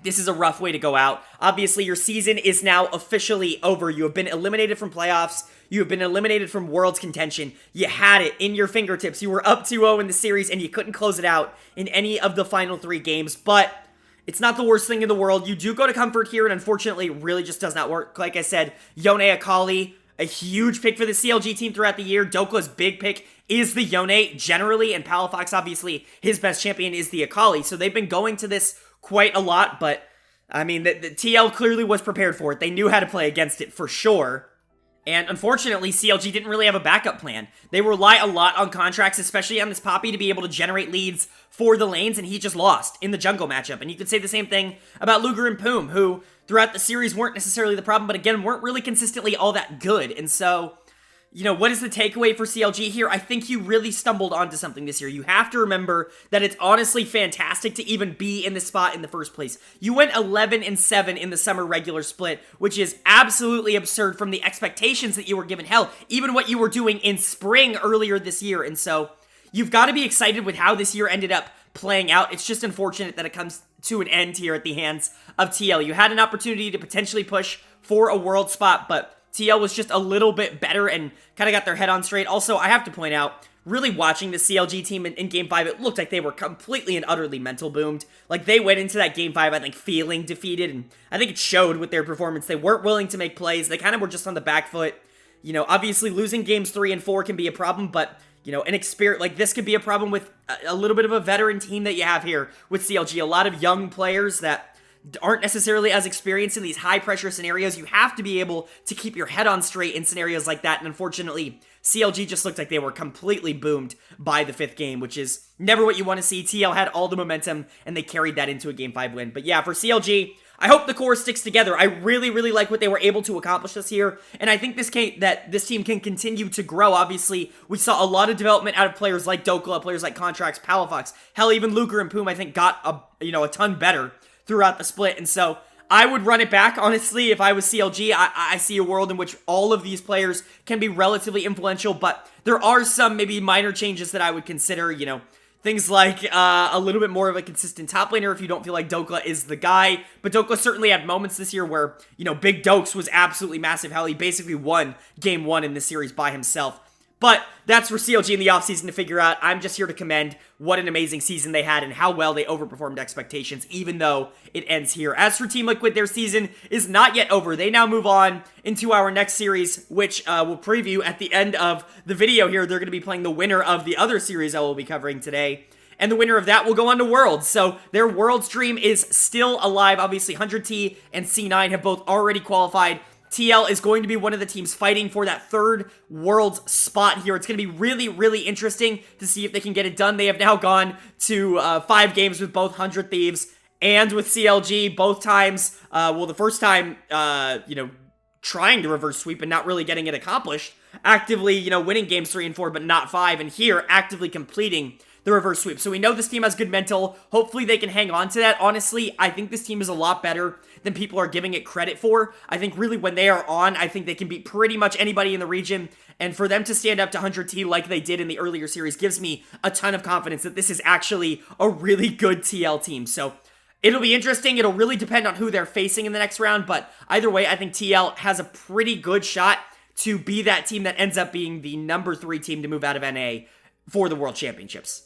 this is a rough way to go out. Obviously, your season is now officially over. You have been eliminated from playoffs. You have been eliminated from Worlds contention. You had it in your fingertips. You were up 2-0 in the series, and you couldn't close it out in any of the final 3 games. But it's not the worst thing in the world. You do go to Comfort here, and unfortunately, it really just does not work. Like I said, Yone Akali, a huge pick for the CLG team throughout the year. Dokla's big pick is the Yone generally, and Palafox, obviously, his best champion is the Akali. So they've been going to this quite a lot, but I mean, the TL clearly was prepared for it. They knew how to play against it for sure. And unfortunately, CLG didn't really have a backup plan. They rely a lot on Contracts, especially on this Poppy, to be able to generate leads for the lanes, and he just lost in the jungle matchup. And you could say the same thing about Luger and Poom, who throughout the series weren't necessarily the problem, but again, weren't really consistently all that good. And so, what is the takeaway for CLG here? I think you really stumbled onto something this year. You have to remember that it's honestly fantastic to even be in this spot in the first place. You went 11-7 in the summer regular split, which is absolutely absurd from the expectations that you were given. Hell, even what you were doing in spring earlier this year. And so you've got to be excited with how this year ended up playing out. It's just unfortunate that it comes to an end here at the hands of TL. You had an opportunity to potentially push for a world spot, but TL was just a little bit better and kind of got their head on straight. Also, I have to point out, really watching the CLG team in Game 5, it looked like they were completely and utterly mental boomed. Like, they went into that Game 5, I think, feeling defeated, and I think it showed with their performance. They weren't willing to make plays. They kind of were just on the back foot. Obviously, losing Games 3 and 4 can be a problem, but an experience like this could be a problem with a little bit of a veteran team that you have here with CLG. A lot of young players that aren't necessarily as experienced in these high-pressure scenarios. You have to be able to keep your head on straight in scenarios like that, and unfortunately, CLG just looked like they were completely boomed by the 5th game, which is never what you want to see. TL had all the momentum, and they carried that into a Game 5 win. But yeah, for CLG, I hope the core sticks together. I really, really like what they were able to accomplish this year, and I think this team can continue to grow. Obviously, we saw a lot of development out of players like Dokla, players like Contracts, Palafox. Hell, even Luger and Poom, I think, got a ton better throughout the split, and so I would run it back, honestly, if I was CLG. I see a world in which all of these players can be relatively influential, but there are some maybe minor changes that I would consider, things like a little bit more of a consistent top laner if you don't feel like Dokla is the guy, but Dokla certainly had moments this year where, Big Dokes was absolutely massive. Hell, he basically won Game 1 in this series by himself. But that's for CLG in the offseason to figure out. I'm just here to commend what an amazing season they had and how well they overperformed expectations, even though it ends here. As for Team Liquid, their season is not yet over. They now move on into our next series, which we'll preview at the end of the video here. They're going to be playing the winner of the other series I will be covering today. And the winner of that will go on to Worlds. So their Worlds dream is still alive. Obviously, 100T and C9 have both already qualified. TL is going to be one of the teams fighting for that third Worlds spot here. It's going to be really, really interesting to see if they can get it done. They have now gone to 5 games with both 100 Thieves and with CLG. Both times, the first time, trying to reverse sweep and not really getting it accomplished. Actively, winning games 3 and 4, but not 5. And here, actively completing the reverse sweep. So we know this team has good mental. Hopefully they can hang on to that. Honestly, I think this team is a lot better than people are giving it credit for. I think really when they are on, I think they can beat pretty much anybody in the region. And for them to stand up to 100T like they did in the earlier series gives me a ton of confidence that this is actually a really good TL team. So it'll be interesting. It'll really depend on who they're facing in the next round. But either way, I think TL has a pretty good shot to be that team that ends up being the number 3 team to move out of NA for the World Championships.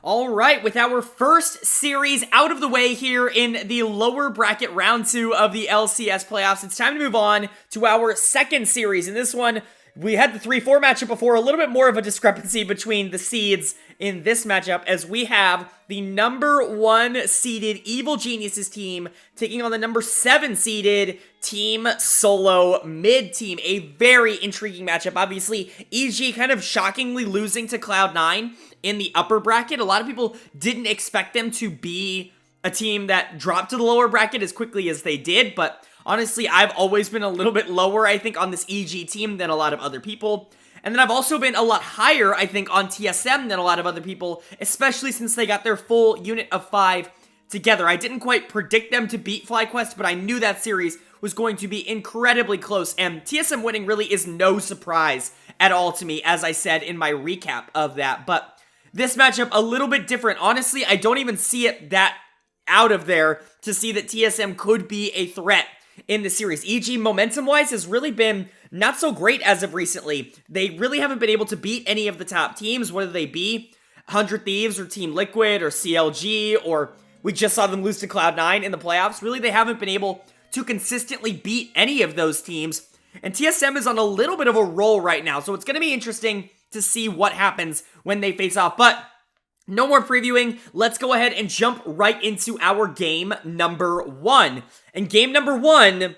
All right, with our first series out of the way here in the lower bracket round 2 of the LCS playoffs, it's time to move on to our second series. In this one, we had the 3-4 matchup before, a little bit more of a discrepancy between the seeds in this matchup, as we have the number 1 seeded Evil Geniuses team taking on the number 7 seeded Team SoloMid team. A very intriguing matchup. Obviously, EG kind of shockingly losing to Cloud9 in the upper bracket. A lot of people didn't expect them to be a team that dropped to the lower bracket as quickly as they did, but honestly, I've always been a little bit lower, I think, on this EG team than a lot of other people. And then I've also been a lot higher, I think, on TSM than a lot of other people, especially since they got their full unit of 5 together. I didn't quite predict them to beat FlyQuest, but I knew that series was going to be incredibly close, and TSM winning really is no surprise at all to me, as I said in my recap of that. But this matchup, a little bit different. Honestly, I don't even see it that out of there to see that TSM could be a threat in the series. EG, momentum-wise, has really been not so great as of recently. They really haven't been able to beat any of the top teams, whether they be 100 Thieves or Team Liquid or CLG, or we just saw them lose to Cloud9 in the playoffs. Really, they haven't been able to consistently beat any of those teams. And TSM is on a little bit of a roll right now, so it's going to be interesting to see what happens when they face off. But no more previewing. Let's go ahead and jump right into our game number 1. And game number 1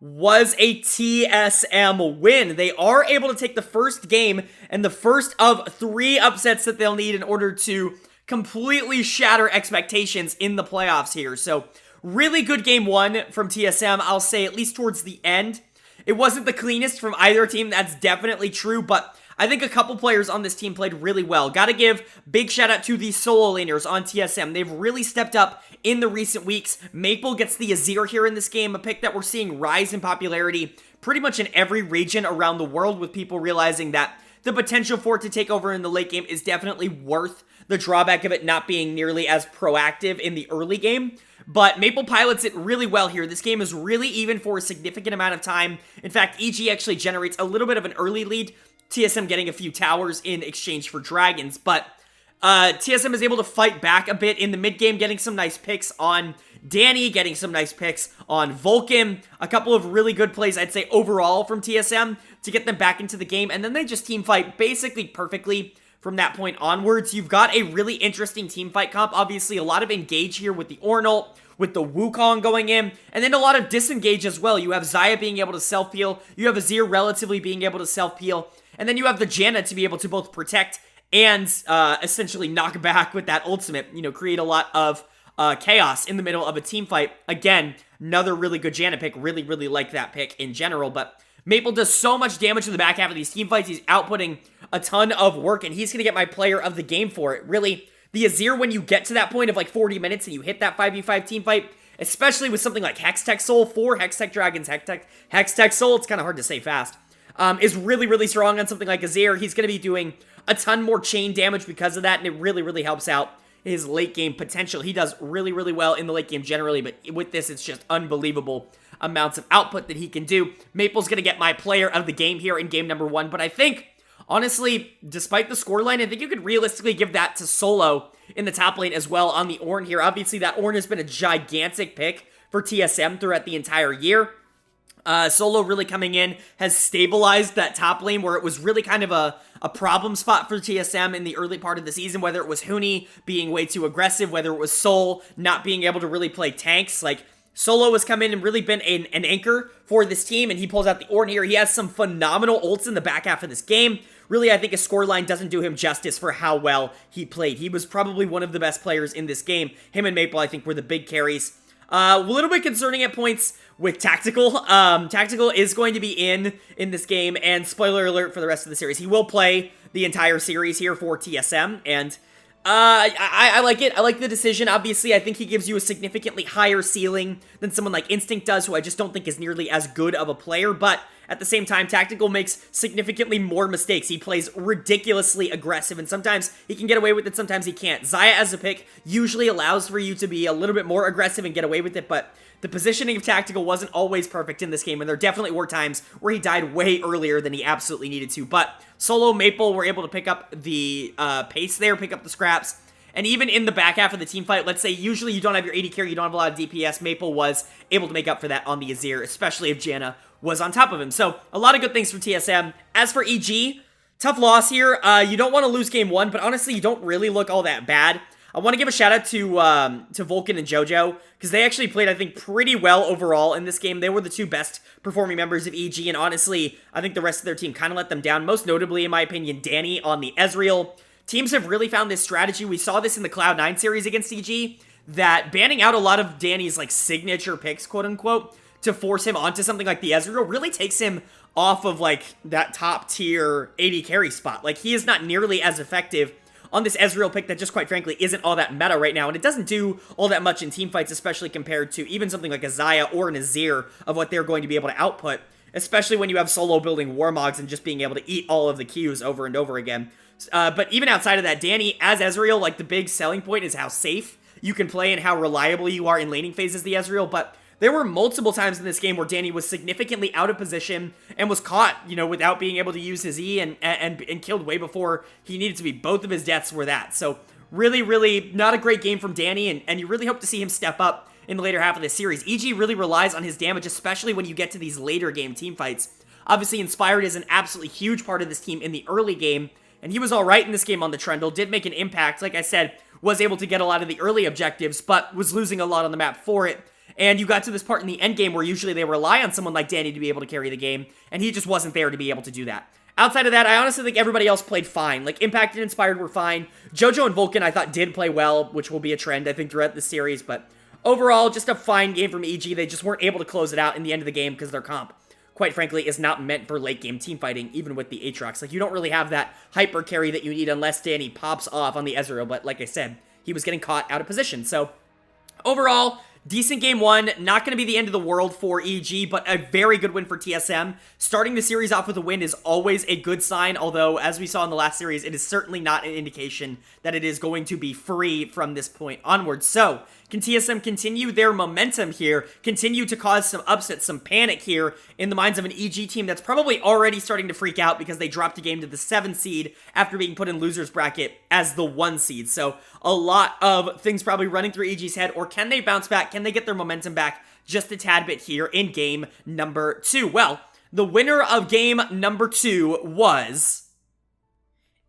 was a TSM win. They are able to take the first game and the first of 3 upsets that they'll need in order to completely shatter expectations in the playoffs here. So really good game 1 from TSM, I'll say, at least towards the end. It wasn't the cleanest from either team, that's definitely true, but I think a couple players on this team played really well. Gotta give big shout out to the solo laners on TSM. They've really stepped up in the recent weeks. Maple gets the Azir here in this game, a pick that we're seeing rise in popularity pretty much in every region around the world, with people realizing that the potential for it to take over in the late game is definitely worth the drawback of it not being nearly as proactive in the early game. But Maple pilots it really well here. This game is really even for a significant amount of time. In fact, EG actually generates a little bit of an early lead, TSM getting a few towers in exchange for dragons, but TSM is able to fight back a bit in the mid game, getting some nice picks on Danny, getting some nice picks on Vulcan, a couple of really good plays, I'd say, overall from TSM to get them back into the game, and then they just team fight basically perfectly from that point onwards. You've got a really interesting team fight comp, obviously a lot of engage here with the Ornalt, with the Wukong going in, and then a lot of disengage as well. You have Xayah being able to self-peel, you have Azir relatively being able to self-peel, and then you have the Janna to be able to both protect and essentially knock back with that ultimate, create a lot of chaos in the middle of a team fight. Again, another really good Janna pick. Really, really like that pick in general, but Maple does so much damage in the back half of these team fights. He's outputting a ton of work, and he's going to get my player of the game for it. Really, the Azir, when you get to that point of like 40 minutes and you hit that 5v5 team fight, especially with something like Hextech Soul, 4 Hextech Dragons, Hextech Soul, it's kind of hard to say fast, is really, really strong on something like Azir. He's going to be doing a ton more chain damage because of that, and it really, really helps out his late game potential. He does really, really well in the late game generally, but with this, it's just unbelievable amounts of output that he can do. Maple's going to get my player of the game here in game number 1, but I think, honestly, despite the scoreline, I think you could realistically give that to Solo in the top lane as well on the Ornn here. Obviously, that Ornn has been a gigantic pick for TSM throughout the entire year. Solo really coming in has stabilized that top lane where it was really kind of a problem spot for TSM in the early part of the season, whether it was Huni being way too aggressive, whether it was Sol not being able to really play tanks. Like, Solo has come in and really been an anchor for this team, and he pulls out the Ornn here. He has some phenomenal ults in the back half of this game. Really, I think his scoreline doesn't do him justice for how well he played. He was probably one of the best players in this game. Him and Maple, I think, were the big carries. A little bit concerning at points with Tactical. Tactical is going to be in this game, and spoiler alert for the rest of the series, he will play the entire series here for TSM, and I like it. I like the decision. Obviously, I think he gives you a significantly higher ceiling than someone like Instinct does, who I just don't think is nearly as good of a player, but at the same time, Tactical makes significantly more mistakes. He plays ridiculously aggressive, and sometimes he can get away with it, sometimes he can't. Xayah as a pick usually allows for you to be a little bit more aggressive and get away with it, but the positioning of Tactical wasn't always perfect in this game, and there definitely were times where he died way earlier than he absolutely needed to. But Solo, Maple were able to pick up the pace there, pick up the scraps, and even in the back half of the team fight, let's say usually you don't have your AD carry, you don't have a lot of DPS, Maple was able to make up for that on the Azir, especially if Janna was on top of him. So, a lot of good things for TSM. As for EG, tough loss here. You don't want to lose game 1, but honestly, you don't really look all that bad. I want to give a shout out to Vulcan and JoJo, because they actually played, I think, pretty well overall in this game. They were the two best performing members of EG, and honestly, I think the rest of their team kind of let them down. Most notably, in my opinion, Danny on the Ezreal. Teams have really found this strategy. We saw this in the Cloud9 series against EG, that banning out a lot of Danny's, like, signature picks, quote-unquote, to force him onto something like the Ezreal really takes him off of, like, that top-tier AD carry spot. Like, he is not nearly as effective on this Ezreal pick that just, quite frankly, isn't all that meta right now, and it doesn't do all that much in teamfights, especially compared to even something like a Xayah or an Azir of what they're going to be able to output, especially when you have Solo building Warmogs and just being able to eat all of the Qs over and over again. But even outside of that, Danny, as Ezreal, like, the big selling point is how safe you can play and how reliable you are in laning phases the Ezreal, but there were multiple times in this game where Danny was significantly out of position and was caught, you know, without being able to use his E and killed way before he needed to be. Both of his deaths were that. So really, really not a great game from Danny, and you really hope to see him step up in the later half of this series. EG really relies on his damage, especially when you get to these later game teamfights. Obviously, Inspired is an absolutely huge part of this team in the early game, and he was alright in this game on the Trundle, did make an impact, like I said, was able to get a lot of the early objectives, but was losing a lot on the map for it. And you got to this part in the end game where usually they rely on someone like Danny to be able to carry the game, and he just wasn't there to be able to do that. Outside of that, I honestly think everybody else played fine. Like, Impact and Inspired were fine. JoJo and Vulcan, I thought, did play well, which will be a trend, I think, throughout the series. But overall, just a fine game from EG. They just weren't able to close it out in the end of the game because their comp, quite frankly, is not meant for late-game teamfighting, even with the Aatrox. Like, you don't really have that hyper carry that you need unless Danny pops off on the Ezreal. But like I said, he was getting caught out of position. So, overall, decent game 1, not going to be the end of the world for EG, but a very good win for TSM. Starting the series off with a win is always a good sign, although, as we saw in the last series, it is certainly not an indication that it is going to be free from this point onwards. So, can TSM continue their momentum here, continue to cause some upset, some panic here in the minds of an EG team that's probably already starting to freak out because they dropped a game to the 7th seed after being put in loser's bracket as the 1 seed. So, a lot of things probably running through EG's head, or can they bounce back? Can they get their momentum back just a tad bit here in game number 2? Well, the winner of game number 2 was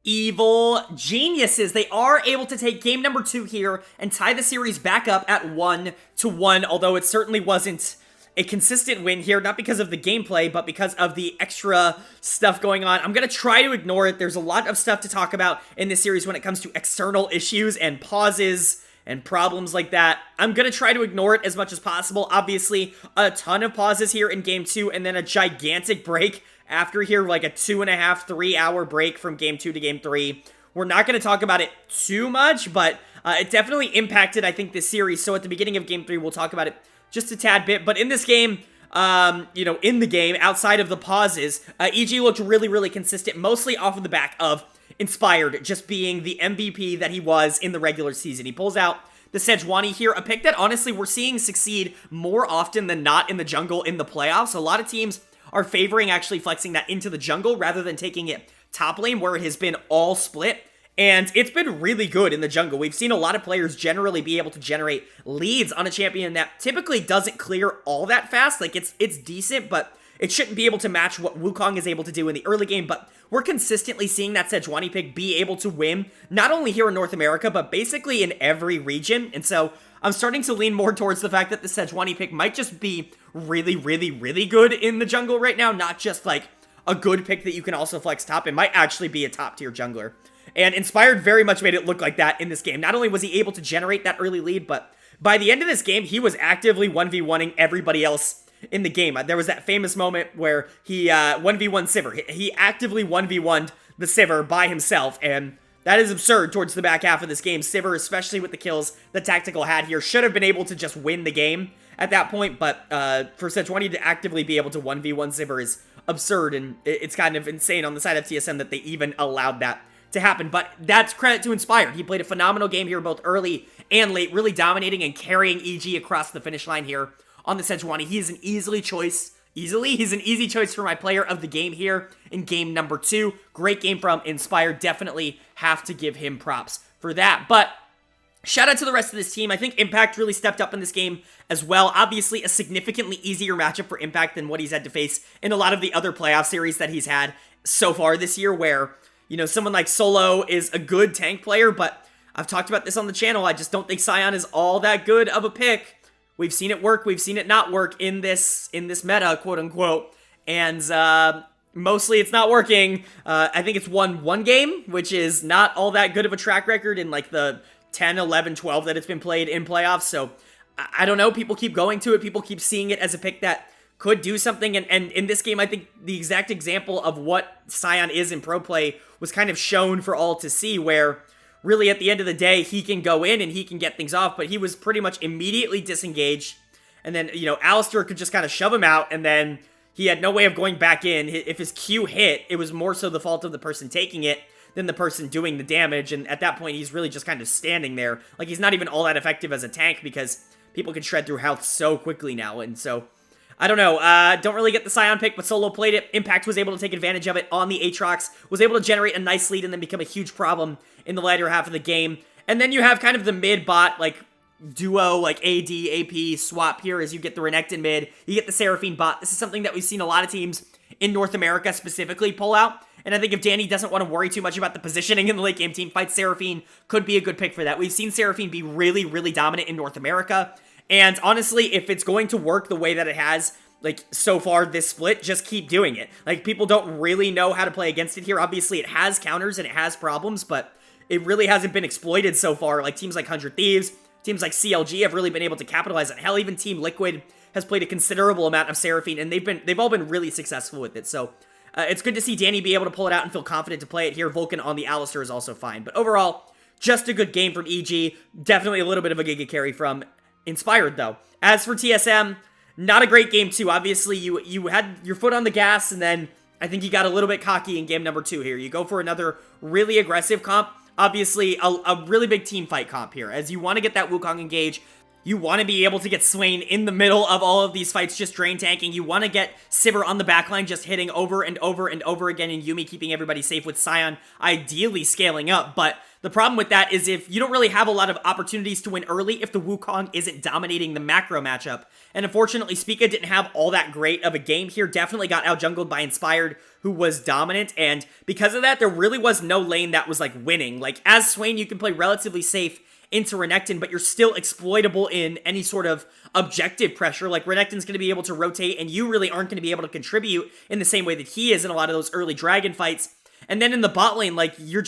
Evil Geniuses. They are able to take game number 2 here and tie the series back up at 1-1, although it certainly wasn't a consistent win here, not because of the gameplay, but because of the extra stuff going on. I'm going to try to ignore it. There's a lot of stuff to talk about in this series when it comes to external issues and pauses and problems like that. I'm going to try to ignore it as much as possible. Obviously, a ton of pauses here in game 2, and then a gigantic break after here, like a 2.5, 3-hour break from game 2 to game 3. We're not going to talk about it too much, but it definitely impacted, I think, this series. So at the beginning of game 3, we'll talk about it just a tad bit. But in this game, you know, in the game, outside of the pauses, EG looked really, really consistent, mostly off of the back of Inspired just being the MVP that he was in the regular season. He pulls out the Sejuani here, a pick that honestly we're seeing succeed more often than not in the jungle in the playoffs. A lot of teams are favoring actually flexing that into the jungle rather than taking it top lane where it has been all split. And it's been really good in the jungle. We've seen a lot of players generally be able to generate leads on a champion that typically doesn't clear all that fast. Like, it's decent, but it shouldn't be able to match what Wukong is able to do in the early game. But we're consistently seeing that Sejuani pick be able to win, not only here in North America, but basically in every region. And so I'm starting to lean more towards the fact that the Sejuani pick might just be really, really, really good in the jungle right now. Not just like a good pick that you can also flex top. It might actually be a top tier jungler. And Inspired very much made it look like that in this game. Not only was he able to generate that early lead, but by the end of this game, he was actively 1v1ing everybody else in the game. There was that famous moment where he 1v1 Sivir. He actively 1v1'd the Sivir by himself, and that is absurd towards the back half of this game. Sivir, especially with the kills that Tactical had here, should have been able to just win the game at that point, but for Sejuani to actively be able to 1v1 Sivir is absurd, and it's kind of insane on the side of TSM that they even allowed that to happen. But that's credit to Inspired. He played a phenomenal game here both early and late, really dominating and carrying EG across the finish line here on the Sejuani. He's an he's an easy choice for my player of the game here in game number 2. Great game from Inspired. Definitely have to give him props for that. But shout out to the rest of this team. I think Impact really stepped up in this game as well. Obviously, a significantly easier matchup for Impact than what he's had to face in a lot of the other playoff series that he's had so far this year, where, you know, someone like Solo is a good tank player, but I've talked about this on the channel. I just don't think Sion is all that good of a pick. We've seen it work. We've seen it not work in this meta, quote unquote. And mostly it's not working. I think it's won one game, which is not all that good of a track record in like the 10, 11, 12 that it's been played in playoffs. So I don't know. People keep going to it. People keep seeing it as a pick that could do something. And in this game, I think the exact example of what Sion is in pro play was kind of shown for all to see, where really at the end of the day, he can go in and he can get things off, but he was pretty much immediately disengaged. And then, you know, Alistair could just kind of shove him out, and then he had no way of going back in. If his Q hit, it was more so the fault of the person taking it than the person doing the damage. And at that point, he's really just kind of standing there. Like, he's not even all that effective as a tank because people can shred through health so quickly now. And so, I don't know. Don't really get the Sion pick, but Solo played it. Impact was able to take advantage of it on the Aatrox, was able to generate a nice lead and then become a huge problem in the later half of the game. And then you have kind of the mid-bot, like, duo, like AD, AP swap here as you get the Renekton mid, you get the Seraphine bot. This is something that we've seen a lot of teams in North America specifically pull out. And I think if Danny doesn't want to worry too much about the positioning in the late game team fight, Seraphine could be a good pick for that. We've seen Seraphine be really, really dominant in North America. And honestly, if it's going to work the way that it has, like, so far this split, just keep doing it. Like, people don't really know how to play against it here. Obviously, it has counters and it has problems, but it really hasn't been exploited so far. Like, teams like 100 Thieves, teams like CLG have really been able to capitalize on it. Hell, even Team Liquid has played a considerable amount of Seraphine, and they've all been really successful with it. So, it's good to see Danny be able to pull it out and feel confident to play it here. Vulcan on the Alistair is also fine. But overall, just a good game from EG. Definitely a little bit of a Giga carry from Inspired, though. As for TSM, not a great game, too. Obviously, you had your foot on the gas, and then I think you got a little bit cocky in game number 2 here. You go for another really aggressive comp. Obviously, a really big team fight comp here, as you want to get that Wukong engage. You want to be able to get Swain in the middle of all of these fights just drain tanking. You want to get Sivir on the backline just hitting over and over and over again, and Yuumi keeping everybody safe with Sion ideally scaling up. But the problem with that is if you don't really have a lot of opportunities to win early if the Wukong isn't dominating the macro matchup. And unfortunately, Spica didn't have all that great of a game here. Definitely got out-jungled by Inspired, who was dominant. And because of that, there really was no lane that was, like, winning. Like, as Swain, you can play relatively safe into Renekton, but you're still exploitable in any sort of objective pressure. Like, Renekton's going to be able to rotate, and you really aren't going to be able to contribute in the same way that he is in a lot of those early dragon fights. And then in the bot lane, like, you're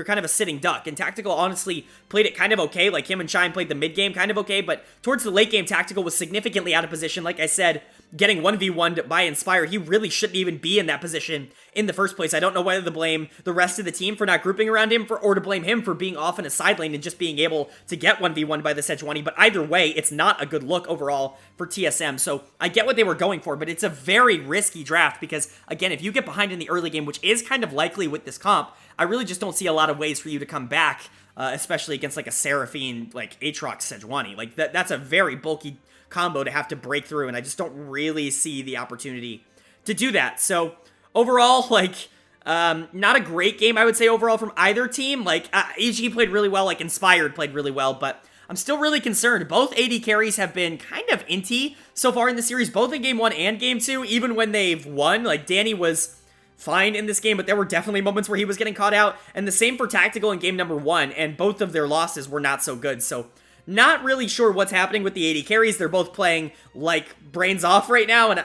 kind of a sitting duck. And Tactical honestly played it kind of okay. Like, him and Shine played the mid game kind of okay, but towards the late game, Tactical was significantly out of position. Like I said, getting 1v1'd by Inspired, he really shouldn't even be in that position in the first place. I don't know whether to blame the rest of the team for not grouping around him or to blame him for being off in a side lane and just being able to get 1v1'd by the Sejuani, but either way, it's not a good look overall for TSM. So I get what they were going for, but it's a very risky draft because, again, if you get behind in the early game, which is kind of likely with this comp, I really just don't see a lot of ways for you to come back, especially against like a Seraphine, like Aatrox Sejuani. Like that's a very bulky combo to have to break through, and I just don't really see the opportunity to do that. So overall, like, not a great game, I would say, overall from either team. Like, AG played really well, like Inspired played really well, but I'm still really concerned. Both AD carries have been kind of inty so far in the series, both in Game 1 and Game 2, even when they've won. Like, Danny was fine in this game, but there were definitely moments where he was getting caught out, and the same for Tactical in Game number 1, and both of their losses were not so good. So not really sure what's happening with the AD carries. They're both playing like brains off right now, and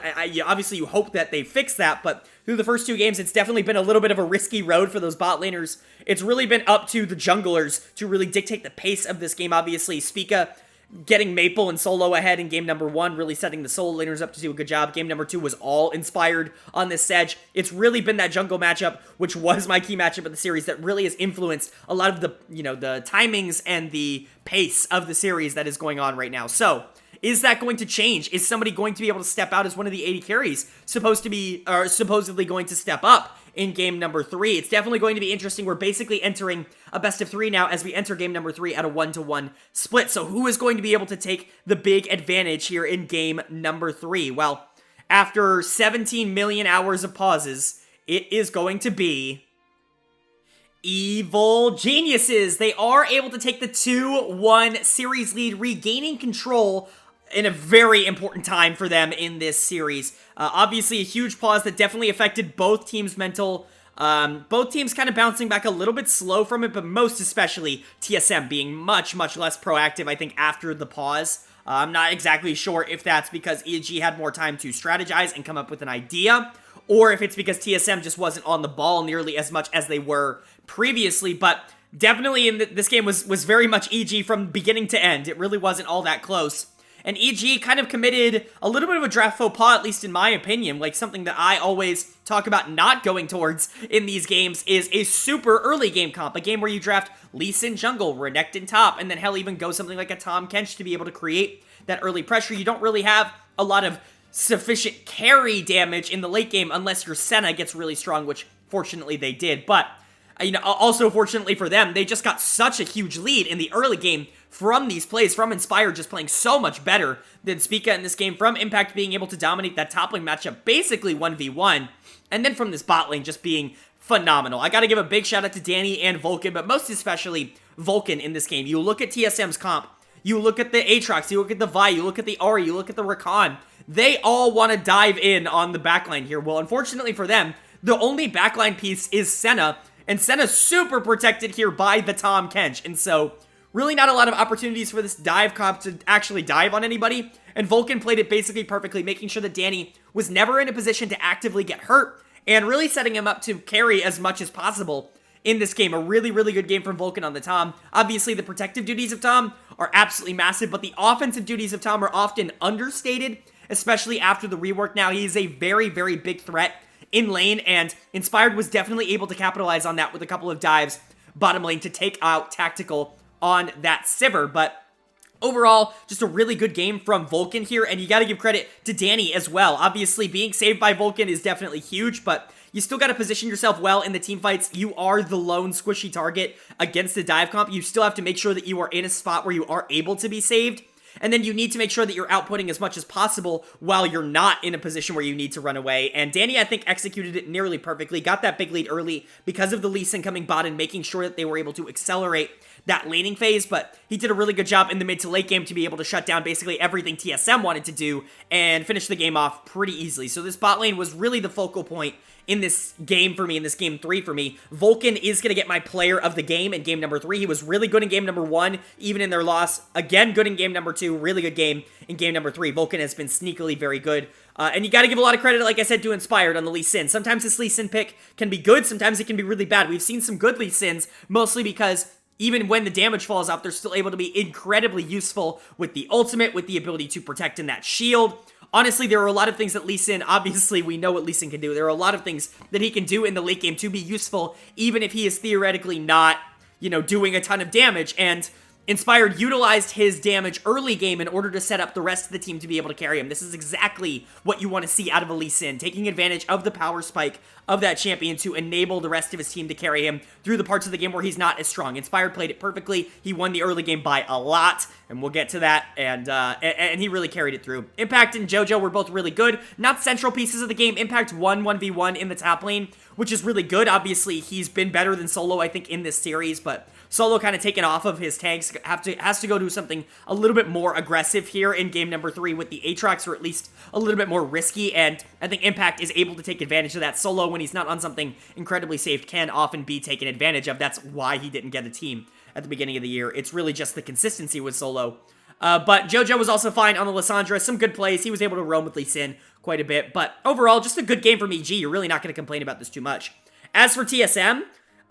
obviously you hope that they fix that, but through the first 2 games, it's definitely been a little bit of a risky road for those bot laners. It's really been up to the junglers to really dictate the pace of this game. Obviously, Spica getting Maple and Solo ahead in Game number 1, really setting the solo laners up to do a good job. Game number 2 was all Inspired on this Sedge. It's really been that jungle matchup, which was my key matchup of the series, that really has influenced a lot of the, the timings and the pace of the series that is going on right now. So, is that going to change? Is somebody going to be able to step out as one of the AD carries supposedly going to step up in Game number 3? It's definitely going to be interesting. We're basically entering a best of 3 now as we enter Game number 3 at a 1-to-1 split. So who is going to be able to take the big advantage here in Game number 3? Well, after 17 million hours of pauses, it is going to be Evil Geniuses. They are able to take the 2-1 series lead, regaining control in a very important time for them in this series. Obviously, a huge pause that definitely affected both teams' mental. Both teams kind of bouncing back a little bit slow from it, but most especially TSM being much, much less proactive, I think, after the pause. I'm not exactly sure if that's because EG had more time to strategize and come up with an idea, or if it's because TSM just wasn't on the ball nearly as much as they were previously, but definitely this game was very much EG from beginning to end. It really wasn't all that close. And EG kind of committed a little bit of a draft faux pas, at least in my opinion. Like, something that I always talk about not going towards in these games is a super early game comp. A game where you draft Lee Sin jungle, Renekton top, and then hell, even go something like a Tahm Kench to be able to create that early pressure. You don't really have a lot of sufficient carry damage in the late game unless your Senna gets really strong, which fortunately they did. But, also fortunately for them, they just got such a huge lead in the early game from these plays, from Inspired just playing so much better than Spica in this game, from Impact being able to dominate that top lane matchup basically 1v1, and then from this bot lane just being phenomenal. I gotta give a big shout out to Danny and Vulcan, but most especially Vulcan in this game. You look at TSM's comp, you look at the Aatrox, you look at the Vi, you look at the Ahri, you look at the Rakan, they all want to dive in on the backline here. Well, unfortunately for them, the only backline piece is Senna, and Senna's super protected here by the Tahm Kench, and so really not a lot of opportunities for this dive comp to actually dive on anybody, and Vulcan played it basically perfectly, making sure that Danny was never in a position to actively get hurt, and really setting him up to carry as much as possible in this game. A really, really good game from Vulcan on the Tahm. Obviously, the protective duties of Tahm are absolutely massive, but the offensive duties of Tahm are often understated, especially after the rework. Now, he is a very, very big threat in lane, and Inspired was definitely able to capitalize on that with a couple of dives bottom lane to take out Tactical on that Sivir. But overall, just a really good game from Vulcan here, and you gotta give credit to Danny as well. Obviously, being saved by Vulcan is definitely huge, but you still gotta position yourself well in the team fights. You are the lone squishy target against the dive comp. You still have to make sure that you are in a spot where you are able to be saved, and then you need to make sure that you're outputting as much as possible while you're not in a position where you need to run away. And Danny, I think, executed it nearly perfectly. Got that big lead early because of the Lee Sin coming bot and making sure that they were able to accelerate that laning phase, but he did a really good job in the mid to late game to be able to shut down basically everything TSM wanted to do and finish the game off pretty easily. So this bot lane was really the focal point in this game for me, in this game 3 for me. Vulcan is going to get my player of the game in game number 3. He was really good in game number 1, even in their loss. Again, good in game number 2, really good game in game number 3. Vulcan has been sneakily very good. And you got to give a lot of credit, like I said, to Inspired on the Lee Sin. Sometimes this Lee Sin pick can be good, sometimes it can be really bad. We've seen some good Lee Sins, mostly because even when the damage falls off, they're still able to be incredibly useful with the ultimate, with the ability to protect in that shield. honestly, there are a lot of things that Lee Sin, obviously we know what Lee Sin can do. There are a lot of things that he can do in the late game to be useful, even if he is theoretically not, doing a ton of damage. And Inspired utilized his damage early game in order to set up the rest of the team to be able to carry him. This is exactly what you want to see out of a Lee Sin, taking advantage of the power spike of that champion to enable the rest of his team to carry him through the parts of the game where he's not as strong. Inspired played it perfectly. He won the early game by a lot, and we'll get to that, and he really carried it through. Impact and JoJo were both really good. Not central pieces of the game. Impact won 1v1 in the top lane, which is really good. Obviously, he's been better than Solo, I think, in this series, but Solo kind of taken off of his tanks, has to go do something a little bit more aggressive here in game number 3 with the Aatrox, or at least a little bit more risky, and I think Impact is able to take advantage of that. Solo, when he's not on something incredibly safe, can often be taken advantage of. That's why he didn't get a team at the beginning of the year. It's really just the consistency with Solo. But JoJo was also fine on the Lissandra. Some good plays. He was able to roam with Lee Sin quite a bit, but overall, just a good game from EG. You're really not going to complain about this too much. As for TSM,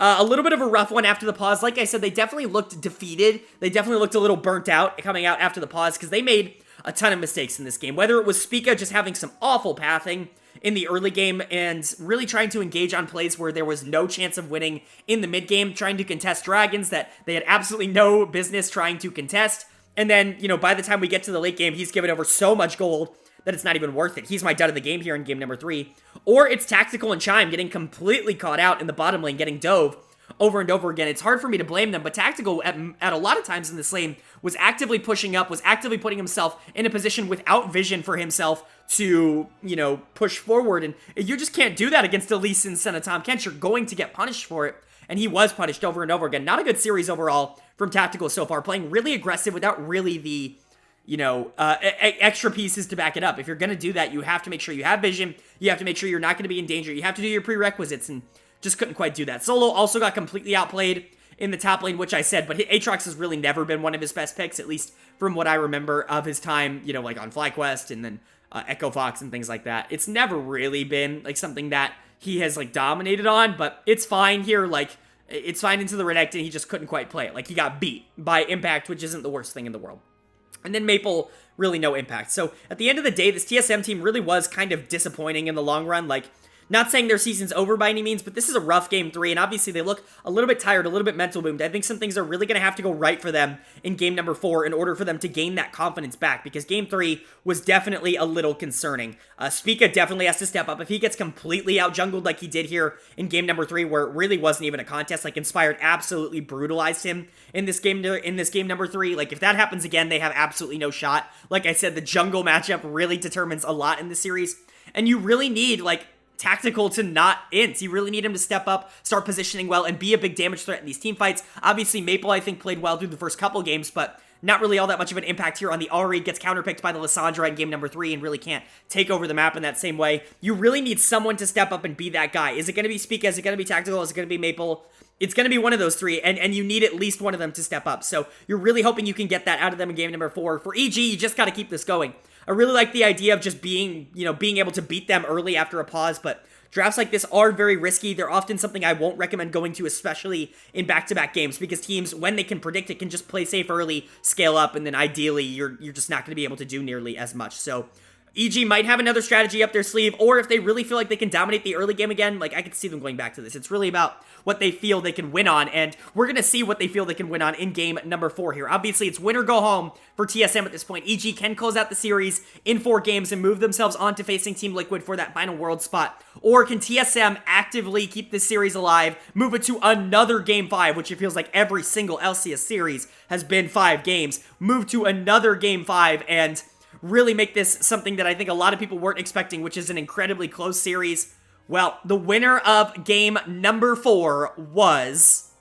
a little bit of a rough one after the pause. Like I said, they definitely looked defeated. They definitely looked a little burnt out coming out after the pause because they made a ton of mistakes in this game. Whether it was Spica just having some awful pathing in the early game and really trying to engage on plays where there was no chance of winning in the mid game, trying to contest dragons that they had absolutely no business trying to contest. And then, by the time we get to the late game, he's given over so much gold that it's not even worth it. He's my dud of the game here in game number 3. Or it's Tactical and Chime getting completely caught out in the bottom lane, getting dove over and over again. It's hard for me to blame them, but Tactical at a lot of times in this lane was actively pushing up, was actively putting himself in a position without vision for himself to, push forward. And you just can't do that against Elise and Senatom Kent. You're going to get punished for it. And he was punished over and over again. Not a good series overall from Tactical so far. Playing really aggressive without really the extra pieces to back it up. If you're going to do that, you have to make sure you have vision. You have to make sure you're not going to be in danger. You have to do your prerequisites, and just couldn't quite do that. Solo also got completely outplayed in the top lane, which I said, but Aatrox has really never been one of his best picks, at least from what I remember of his time, like on FlyQuest and then Echo Fox and things like that. It's never really been something that he has dominated on, but it's fine here. It's fine into the Renekton, and he just couldn't quite play it. He got beat by Impact, which isn't the worst thing in the world. And then Maple, really no impact. So at the end of the day, this TSM team really was kind of disappointing in the long run. Not saying their season's over by any means, but this is a rough game 3, and obviously they look a little bit tired, a little bit mental boomed. I think some things are really going to have to go right for them in game number 4 in order for them to gain that confidence back, because game 3 was definitely a little concerning. Spica definitely has to step up. If he gets completely out-jungled like he did here in game number 3, where it really wasn't even a contest, Inspired absolutely brutalized him in this game number 3. If that happens again, they have absolutely no shot. Like I said, the jungle matchup really determines a lot in this series, and you really need, Tactical to not int. You really need him to step up, start positioning well, and be a big damage threat in these team fights. Obviously, Maple, I think, played well through the first couple games, but not really all that much of an impact here on the Ahri. Gets counterpicked by the Lissandra in game number 3 and really can't take over the map in that same way. You really need someone to step up and be that guy. Is it going to be Spica? Is it going to be Tactical? Is it going to be Maple? It's going to be one of those 3, and you need at least one of them to step up. So you're really hoping you can get that out of them in game number 4. For EG, you just got to keep this going. I really like the idea of just being able to beat them early after a pause, but drafts like this are very risky. They're often something I won't recommend going to, especially in back-to-back games, because teams, when they can predict it, can just play safe early, scale up, and then ideally you're just not going to be able to do nearly as much. So EG might have another strategy up their sleeve, or if they really feel like they can dominate the early game again, I could see them going back to this. It's really about what they feel they can win on, and we're going to see what they feel they can win on in game number 4 here. Obviously, it's win or go home for TSM at this point. EG can close out the series in 4 games and move themselves on to facing Team Liquid for that final world spot, or can TSM actively keep this series alive, move it to another game 5, which it feels like every single LCS series has been 5 games, move to another game 5, and really make this something that I think a lot of people weren't expecting, which is an incredibly close series. Well, the winner of game number 4 was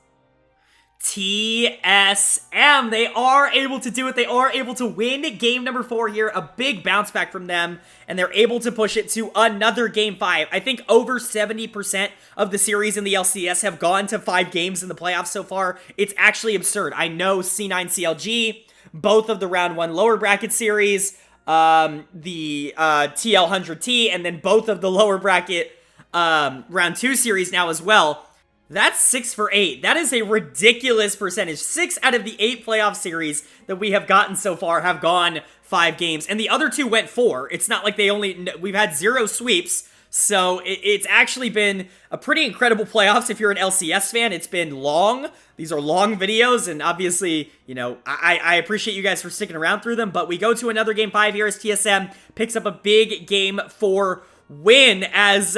TSM. They are able to do it. They are able to win game number 4 here. A big bounce back from them, and they're able to push it to another game 5. I think over 70% of the series in the LCS have gone to 5 games in the playoffs so far. It's actually absurd. I know C9 CLG, both of the round 1 lower bracket series, the TL100T, and then both of the lower bracket round 2 series now as well. That's 6 for 8. That is a ridiculous percentage. 6 out of the 8 playoff series that we have gotten so far have gone 5 games, and the other 2 went 4. It's not like we've had 0 sweeps, so it's actually been a pretty incredible playoffs. If you're an LCS fan, it's been long. These are long videos, and obviously, you know, I appreciate you guys for sticking around through them, but we go to another game 5 here as TSM picks up a big game 4 win as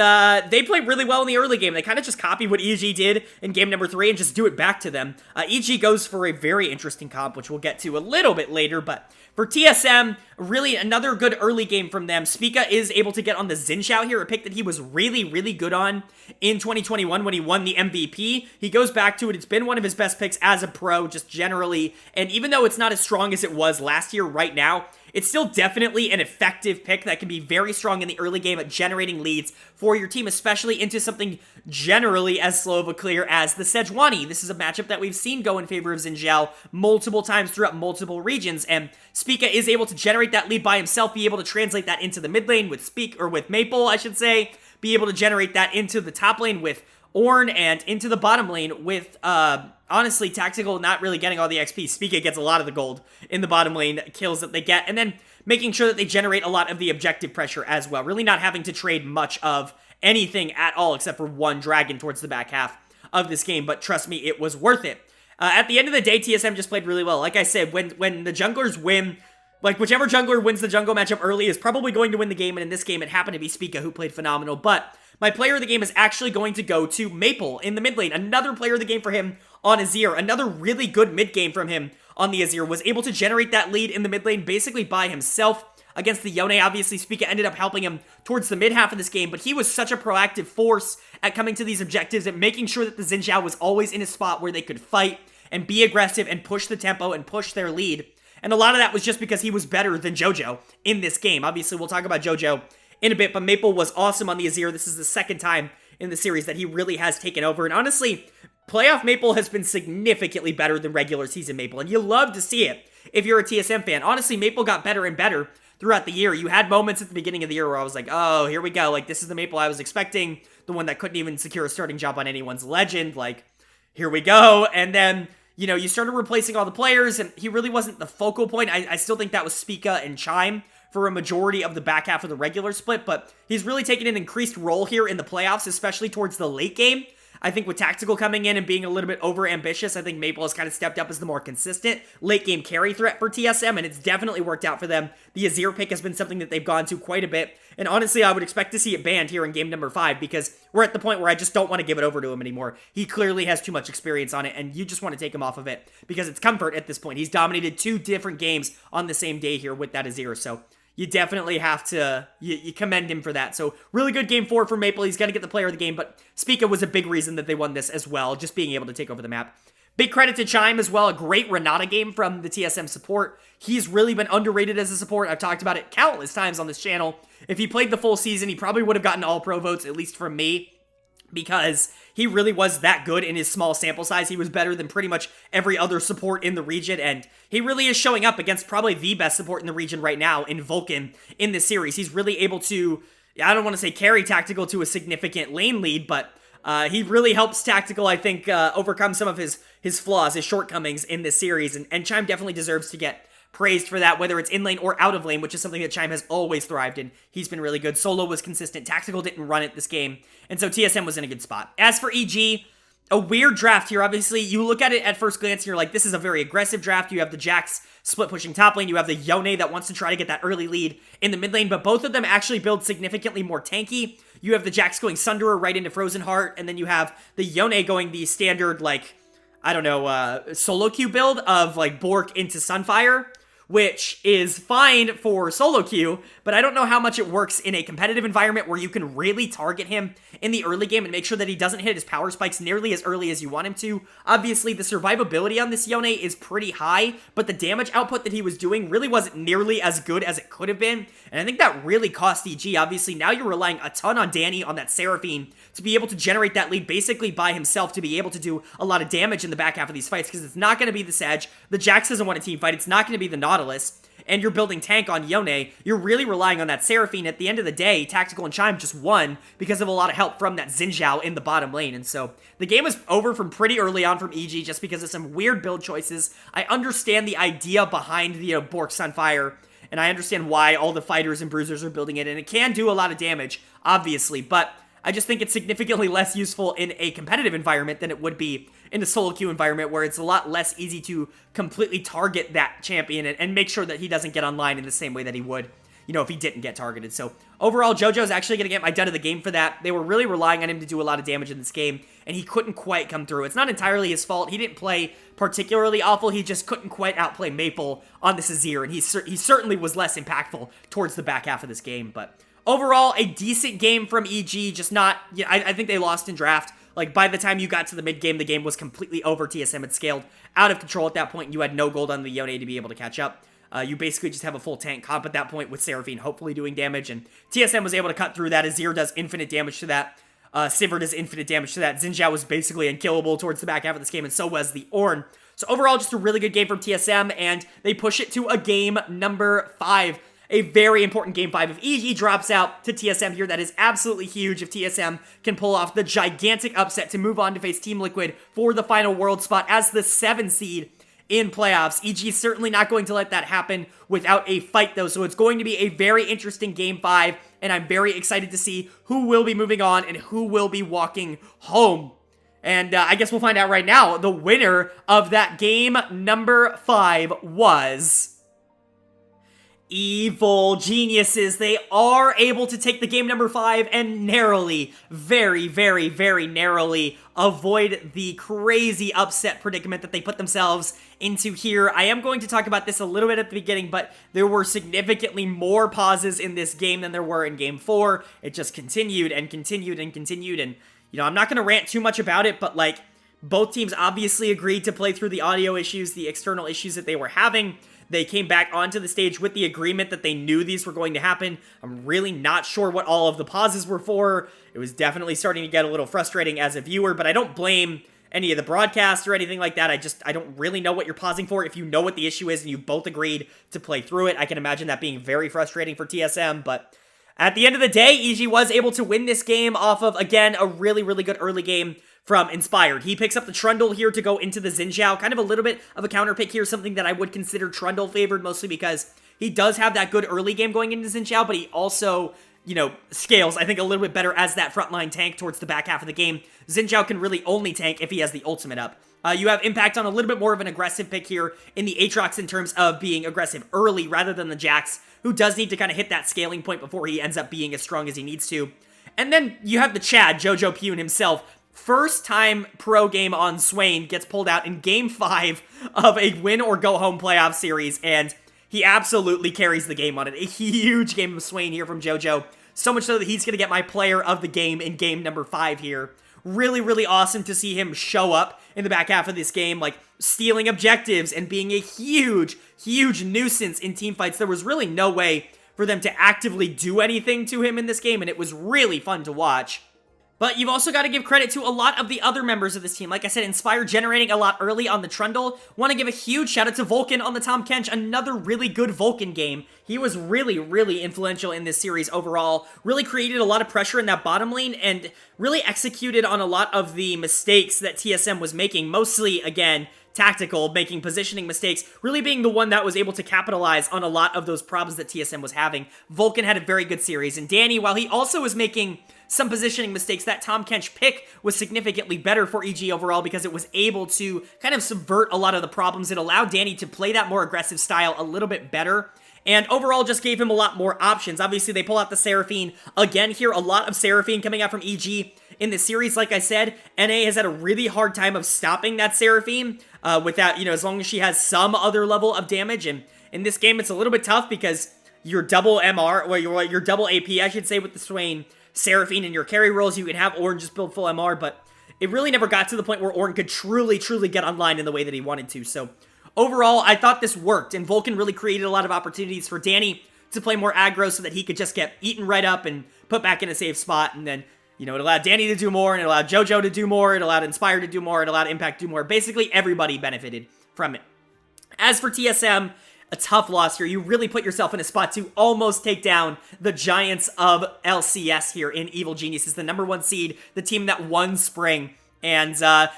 they played really well in the early game. They kind of just copied what EG did in game number 3 and just do it back to them. EG goes for a very interesting comp, which we'll get to a little bit later, but for TSM, really another good early game from them. Spica is able to get on the Xin Zhao here, a pick that he was really, really good on in 2021 when he won the MVP. He goes back to it. It's been one of his best picks as a pro, just generally, and even though it's not as strong as it was last year right now, it's still definitely an effective pick that can be very strong in the early game at generating leads for your team, especially into something generally as slow of a clear as the Sejuani. This is a matchup that we've seen go in favor of Xin Zhao multiple times throughout multiple regions, and Spica is able to generate that lead by himself, be able to translate that into the mid lane with Maple, I should say, be able to generate that into the top lane with Ornn, and into the bottom lane with, honestly, Tactical not really getting all the XP. Spica gets a lot of the gold in the bottom lane kills that they get, and then making sure that they generate a lot of the objective pressure as well. Really not having to trade much of anything at all except for one dragon towards the back half of this game, but trust me, it was worth it. At the end of the day, TSM just played really well. Like I said, when the junglers win, like whichever jungler wins the jungle matchup early is probably going to win the game, and in this game it happened to be Spica who played phenomenal, but my player of the game is actually going to go to Maple in the mid lane. Another player of the game for him on Azir. Another really good mid game from him on the Azir. Was able to generate that lead in the mid lane basically by himself against the Yone. Obviously, Spica ended up helping him towards the mid half of this game, but he was such a proactive force at coming to these objectives and making sure that the Xin Zhao was always in a spot where they could fight and be aggressive and push the tempo and push their lead. And a lot of that was just because he was better than JoJo in this game. Obviously, we'll talk about JoJo in a bit, but Maple was awesome on the Azir. This is the second time in the series that he really has taken over, and honestly, playoff Maple has been significantly better than regular season Maple, and you love to see it if you're a TSM fan. Honestly, Maple got better and better throughout the year. You had moments at the beginning of the year where I was like, oh, here we go, like, this is the Maple I was expecting, the one that couldn't even secure a starting job on anyone's legend, like, here we go, and then, you know, you started replacing all the players, and he really wasn't the focal point. I still think that was Spica and Chime for a majority of the back half of the regular split, but he's really taken an increased role here in the playoffs, especially towards the late game. I think with Tactical coming in and being a little bit over-ambitious, I think Maple has kind of stepped up as the more consistent late-game carry threat for TSM, and it's definitely worked out for them. The Azir pick has been something that they've gone to quite a bit, and honestly, I would expect to see it banned here in game number 5, because we're at the point where I just don't want to give it over to him anymore. He clearly has too much experience on it, and you just want to take him off of it, because it's comfort at this point. He's dominated 2 different games on the same day here with that Azir, so you definitely have to, you commend him for that. So really good game 4 for Maple. He's going to get the player of the game, but Spica was a big reason that they won this as well, just being able to take over the map. Big credit to Chime as well. A great Renata game from the TSM support. He's really been underrated as a support. I've talked about it countless times on this channel. If he played the full season, he probably would have gotten all pro votes, at least from me, because he really was that good in his small sample size. He was better than pretty much every other support in the region, and he really is showing up against probably the best support in the region right now in Vulcan in this series. He's really able to, I don't want to say carry Tactical to a significant lane lead, but he really helps Tactical, I think, overcome some of his flaws, his shortcomings in this series, and Chime definitely deserves to get praised for that, whether it's in lane or out of lane, which is something that Chime has always thrived in. He's been really good. Solo was consistent. Tactical didn't run it this game, and so TSM was in a good spot. As for EG, a weird draft here. Obviously, you look at it at first glance and you're like, this is a very aggressive draft. You have the Jax split pushing top lane. You have the Yone that wants to try to get that early lead in the mid lane, but both of them actually build significantly more tanky. You have the Jax going Sunderer right into Frozen Heart, and then you have the Yone going the standard, like, I don't know, solo queue build of, like, Bork into Sunfire, which is fine for solo queue, but I don't know how much it works in a competitive environment where you can really target him in the early game and make sure that he doesn't hit his power spikes nearly as early as you want him to. Obviously, the survivability on this Yone is pretty high, but the damage output that he was doing really wasn't nearly as good as it could have been, and I think that really cost EG. Obviously, now you're relying a ton on Danny on that Seraphine to be able to generate that lead basically by himself, to be able to do a lot of damage in the back half of these fights, because it's not going to be the Sedge. The Jax doesn't want a team fight. It's not going to be the Nautilus. Nautilus, and you're building tank on Yone, you're really relying on that Seraphine. At the end of the day, Tactical and Chime just won because of a lot of help from that Xin Zhao in the bottom lane. And so the game was over from pretty early on from EG just because of some weird build choices. I understand the idea behind the Bork Sunfire, and I understand why all the fighters and bruisers are building it, and it can do a lot of damage, obviously, but I just think it's significantly less useful in a competitive environment than it would be in a solo queue environment where it's a lot less easy to completely target that champion and make sure that he doesn't get online in the same way that he would, if he didn't get targeted. So overall, JoJo's actually going to get my dud of the game for that. They were really relying on him to do a lot of damage in this game, and he couldn't quite come through. It's not entirely his fault. He didn't play particularly awful. He just couldn't quite outplay Maple on this Azir, and he certainly was less impactful towards the back half of this game. But overall, a decent game from EG, just not, I think they lost in draft. Like, by the time you got to the mid-game, the game was completely over. TSM had scaled out of control at that point, and you had no gold on the Yone to be able to catch up. You basically just have a full tank comp at that point with Seraphine hopefully doing damage, and TSM was able to cut through that. Azir does infinite damage to that. Sivir does infinite damage to that. Xin Zhao was basically unkillable towards the back half of this game, and so was the Ornn. So overall, just a really good game from TSM, and they push it to a game number 5. A very important game 5. If EG drops out to TSM here, that is absolutely huge if TSM can pull off the gigantic upset to move on to face Team Liquid for the final world spot as the 7 seed in playoffs. EG is certainly not going to let that happen without a fight, though, so it's going to be a very interesting game 5, and I'm very excited to see who will be moving on and who will be walking home. And I guess we'll find out right now. The winner of that game number 5 was Evil Geniuses. They are able to take the game number 5 and narrowly, very, very, very narrowly avoid the crazy upset predicament that they put themselves into here. I am going to talk about this a little bit at the beginning, but there were significantly more pauses in this game than there were in game 4. It just continued and continued and continued, and, I'm not going to rant too much about it, but, both teams obviously agreed to play through the audio issues, the external issues that they were having. They came back onto the stage with the agreement that they knew these were going to happen. I'm really not sure what all of the pauses were for. It was definitely starting to get a little frustrating as a viewer, but I don't blame any of the broadcast or anything like that. I don't really know what you're pausing for. If you know what the issue is and you both agreed to play through it, I can imagine that being very frustrating for TSM, but at the end of the day, EG was able to win this game off of, again, a really, really good early game from Inspired. He picks up the Trundle here to go into the Xin Zhao. Kind of a little bit of a counter pick here, something that I would consider Trundle favored, mostly because he does have that good early game going into Xin Zhao, but he also, scales, I think, a little bit better as that frontline tank towards the back half of the game. Xin Zhao can really only tank if he has the ultimate up. You have Impact on a little bit more of an aggressive pick here in the Aatrox in terms of being aggressive early rather than the Jax, who does need to kind of hit that scaling point before he ends up being as strong as he needs to. And then you have the Chad, Jojo Pune himself. First time pro game on Swain gets pulled out in game 5 of a win or go home playoff series, and he absolutely carries the game on it. A huge game of Swain here from Jojo. So much so that he's going to get my player of the game in game number 5 here. Really, really awesome to see him show up in the back half of this game, stealing objectives and being a huge, huge nuisance in teamfights. There was really no way for them to actively do anything to him in this game, and it was really fun to watch. But you've also got to give credit to a lot of the other members of this team. Like I said, Inspire generating a lot early on the Trundle. Want to give a huge shout out to Vulcan on the Tahm Kench. Another really good Vulcan game. He was really, really influential in this series overall. Really created a lot of pressure in that bottom lane and really executed on a lot of the mistakes that TSM was making. Mostly, again, tactical, making positioning mistakes, really being the one that was able to capitalize on a lot of those problems that TSM was having. Vulcan had a very good series, and Danny, while he also was making some positioning mistakes, that Tahm Kench pick was significantly better for EG overall because it was able to kind of subvert a lot of the problems. It allowed Danny to play that more aggressive style a little bit better, and overall just gave him a lot more options. Obviously, they pull out the Seraphine. Again here, a lot of Seraphine coming out from EG in this series. Like I said, NA has had a really hard time of stopping that Seraphine without, as long as she has some other level of damage, and in this game, it's a little bit tough because your double MR, or your double AP, I should say, with the Swain, Seraphine, and your carry rolls, you can have Ornn just build full MR, but it really never got to the point where Ornn could truly get online in the way that he wanted to. So overall, I thought this worked, and Vulcan really created a lot of opportunities for Danny to play more aggro so that he could just get eaten right up and put back in a safe spot, and then, it allowed Danny to do more, and it allowed JoJo to do more, it allowed Inspire to do more, it allowed Impact to do more. Basically, everybody benefited from it. As for TSM, a tough loss here. You really put yourself in a spot to almost take down the Giants of LCS here in Evil Geniuses, the #1 seed, the team that won Spring. And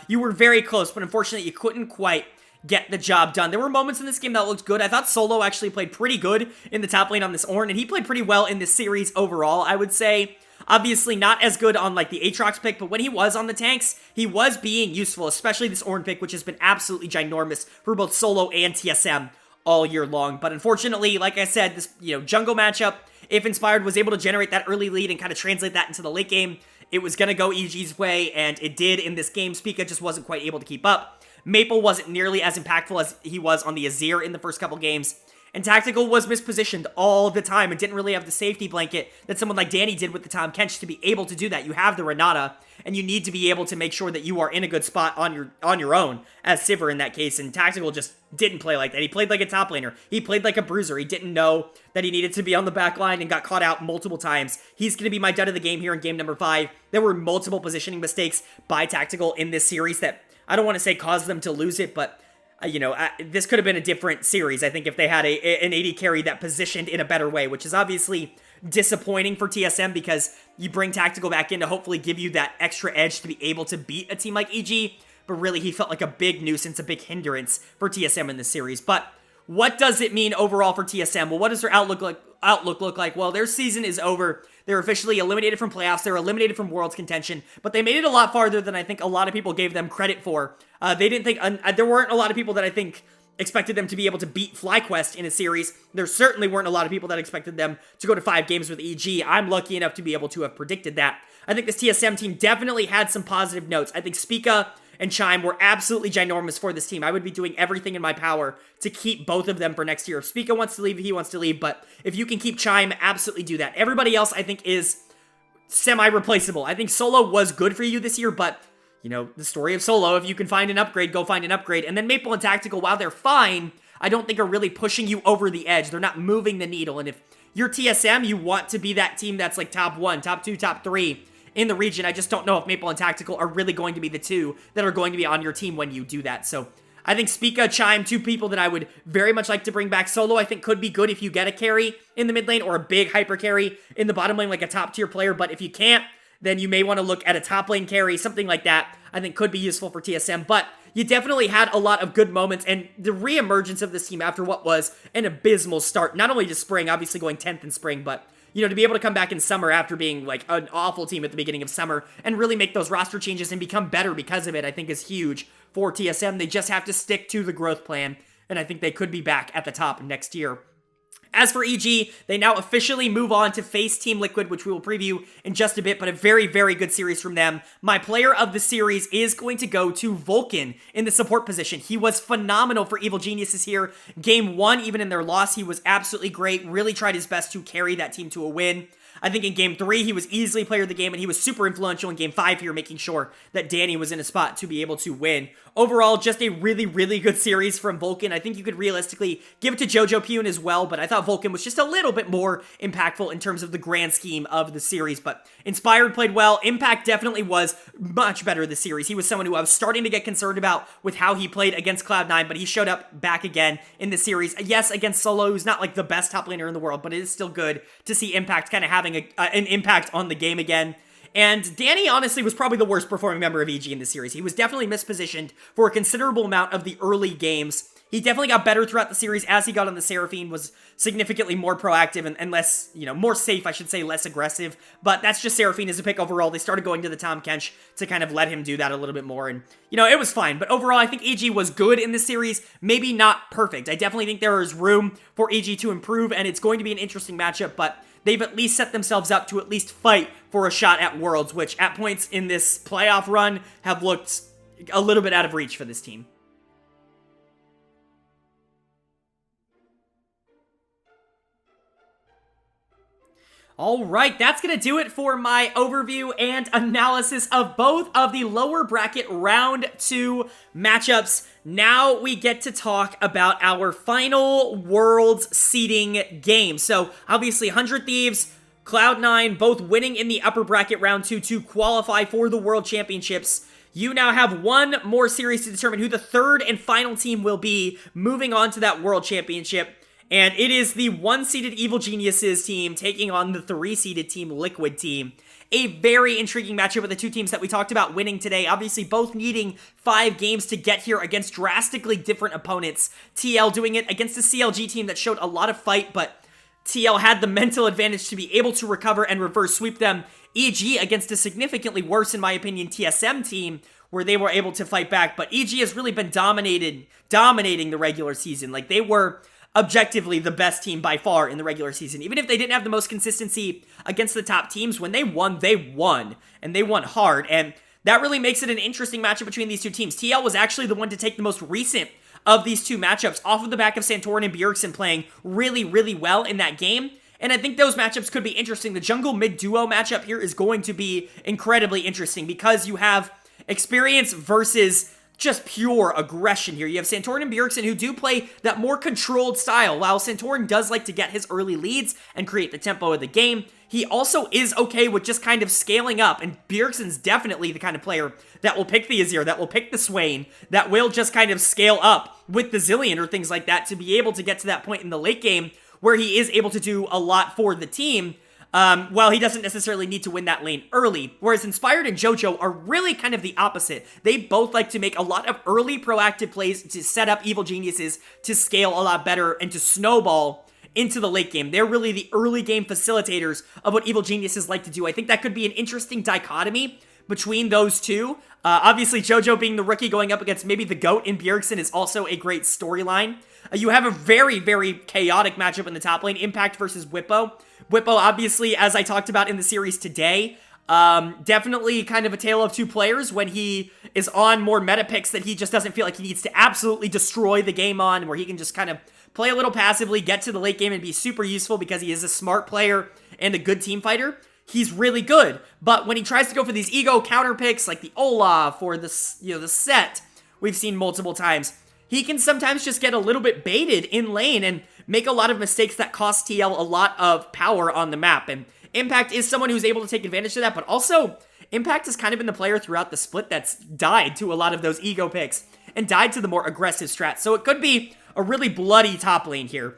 you were very close, but unfortunately you couldn't quite get the job done. There were moments in this game that looked good. I thought Solo actually played pretty good in the top lane on this Ornn, and he played pretty well in this series overall, I would say. Obviously not as good on like the Aatrox pick, but when he was on the tanks, he was being useful, especially this Ornn pick, which has been absolutely ginormous for both Solo and TSM all year long. But unfortunately, like I said, this jungle matchup, if Inspired was able to generate that early lead and kind of translate that into the late game, it was going to go EG's way, and it did in this game. Spica just wasn't quite able to keep up. Maple wasn't nearly as impactful as he was on the Azir in the first couple games. And Tactical was mispositioned all the time and didn't really have the safety blanket that someone like Danny did with the Tahm Kench to be able to do that. You have the Renata, and you need to be able to make sure that you are in a good spot on your own, as Sivir in that case. And Tactical just didn't play like that. He played like a top laner. He played like a bruiser. He didn't know that he needed to be on the back line and got caught out multiple times. He's going to be my dud of the game here in game number 5. There were multiple positioning mistakes by Tactical in this series that I don't want to say caused them to lose it, but this could have been a different series, I think, if they had an AD carry that positioned in a better way, which is obviously disappointing for TSM because you bring Tactical back in to hopefully give you that extra edge to be able to beat a team like EG, but really he felt like a big nuisance, a big hindrance for TSM in this series. But what does it mean overall for TSM? Well, what does their outlook look like? Well, their season is over. They're officially eliminated from playoffs. They're eliminated from Worlds contention, but they made it a lot farther than I think a lot of people gave them credit for. They didn't think there weren't a lot of people that I think expected them to be able to beat FlyQuest in a series. There certainly weren't a lot of people that expected them to go to 5 games with EG. I'm lucky enough to be able to have predicted that. I think this TSM team definitely had some positive notes. I think Spica and Chime were absolutely ginormous for this team. I would be doing everything in my power to keep both of them for next year. If Spica wants to leave, he wants to leave, but if you can keep Chime, absolutely do that. Everybody else, I think, is semi-replaceable. I think Solo was good for you this year, but, the story of Solo, if you can find an upgrade, go find an upgrade. And then Maple and Tactical, while they're fine, I don't think are really pushing you over the edge. They're not moving the needle, and if you're TSM, you want to be that team that's like top 1, top 2, top 3, in the region. I just don't know if Maple and Tactical are really going to be the two that are going to be on your team when you do that. So I think Spica, Chime, 2 people that I would very much like to bring back. Solo, I think, could be good if you get a carry in the mid lane or a big hyper carry in the bottom lane, like a top tier player. But if you can't, then you may want to look at a top lane carry, something like that. I think could be useful for TSM. But you definitely had a lot of good moments, and the reemergence of this team after what was an abysmal start, not only to Spring, obviously going 10th in Spring, but to be able to come back in summer after being like an awful team at the beginning of summer and really make those roster changes and become better because of it, I think is huge for TSM. They just have to stick to the growth plan, and I think they could be back at the top next year. As for EG, they now officially move on to face Team Liquid, which we will preview in just a bit, but a very, very good series from them. My player of the series is going to go to Vulcan in the support position. He was phenomenal for Evil Geniuses here. Game 1, even in their loss, he was absolutely great, really tried his best to carry that team to a win. I think in Game 3, he was easily player of the game, and he was super influential in Game 5 here, making sure that Danny was in a spot to be able to win. Overall, just a really, really good series from Vulcan. I think you could realistically give it to Jojo Pune as well, but I thought Vulcan was just a little bit more impactful in terms of the grand scheme of the series. But Inspired played well. Impact definitely was much better this series. He was someone who I was starting to get concerned about with how he played against Cloud9, but he showed up back again in the series. Yes, against Solo, who's not like the best top laner in the world, but it is still good to see Impact kind of having an impact on the game again. And Danny, honestly, was probably the worst performing member of EG in this series. He was definitely mispositioned for a considerable amount of the early games. He definitely got better throughout the series as he got on the Seraphine, was significantly more proactive and less, more safe, I should say, less aggressive. But that's just Seraphine as a pick overall. They started going to the Tahm Kench to kind of let him do that a little bit more. And, it was fine. But overall, I think EG was good in this series. Maybe not perfect. I definitely think there is room for EG to improve, and it's going to be an interesting matchup. But they've at least set themselves up to at least fight for a shot at Worlds, which at points in this playoff run have looked a little bit out of reach for this team. All right, that's going to do it for my overview and analysis of both of the lower bracket round 2 matchups. Now we get to talk about our final Worlds seeding game. So obviously 100 Thieves, Cloud9 both winning in the upper bracket round 2 to qualify for the World Championships. you now have one more series to determine who the third and final team will be moving on to that World Championship. And it is the 1-seeded Evil Geniuses team taking on the 3-seeded Team Liquid team. A very intriguing matchup with the two teams that we talked about winning today. Obviously, both needing 5 games to get here against drastically different opponents. TL doing it against a CLG team that showed a lot of fight, but TL had the mental advantage to be able to recover and reverse sweep them. EG against a significantly worse, in my opinion, TSM team, where they were able to fight back. But EG has really been dominating the regular season. Like, they were objectively the best team by far in the regular season. Even if they didn't have the most consistency against the top teams, when they won, and they won hard. And that really makes it an interesting matchup between these two teams. TL was actually the one to take the most recent of these two matchups off of the back of Santorin and Bjergsen playing really, really well in that game. And I think those matchups could be interesting. The jungle mid duo matchup here is going to be incredibly interesting because you have experience versus just pure aggression here. You have Santorin and Bjergsen who do play that more controlled style. While Santorin does like to get his early leads and create the tempo of the game, he also is okay with just kind of scaling up, and Bjergsen's definitely the kind of player that will pick the Azir, that will pick the Swain, that will just kind of scale up with the Zillion or things like that to be able to get to that point in the late game where he is able to do a lot for the team, while he doesn't necessarily need to win that lane early. Whereas Inspired and JoJo are really kind of the opposite. They both like to make a lot of early proactive plays to set up Evil Geniuses to scale a lot better and to snowball into the late game. They're really the early game facilitators of what Evil Geniuses like to do. I think that could be an interesting dichotomy between those two. Obviously, JoJo being the rookie going up against maybe the GOAT in Bjergsen is also a great storyline. You have a very, very chaotic matchup in the top lane, Impact versus Whippo. Whippo, obviously, as I talked about in the series today, definitely kind of a tale of two players when he is on more meta picks that he just doesn't feel like he needs to absolutely destroy the game on, where he can just kind of play a little passively, get to the late game, and be super useful because he is a smart player and a good team fighter. He's really good, but when he tries to go for these ego counter picks like the Olaf or the Set we've seen multiple times, he can sometimes just get a little bit baited in lane and make a lot of mistakes that cost TL a lot of power on the map. And Impact is someone who's able to take advantage of that, but also Impact has kind of been the player throughout the split that's died to a lot of those ego picks and died to the more aggressive strats. So it could be a really bloody top lane here.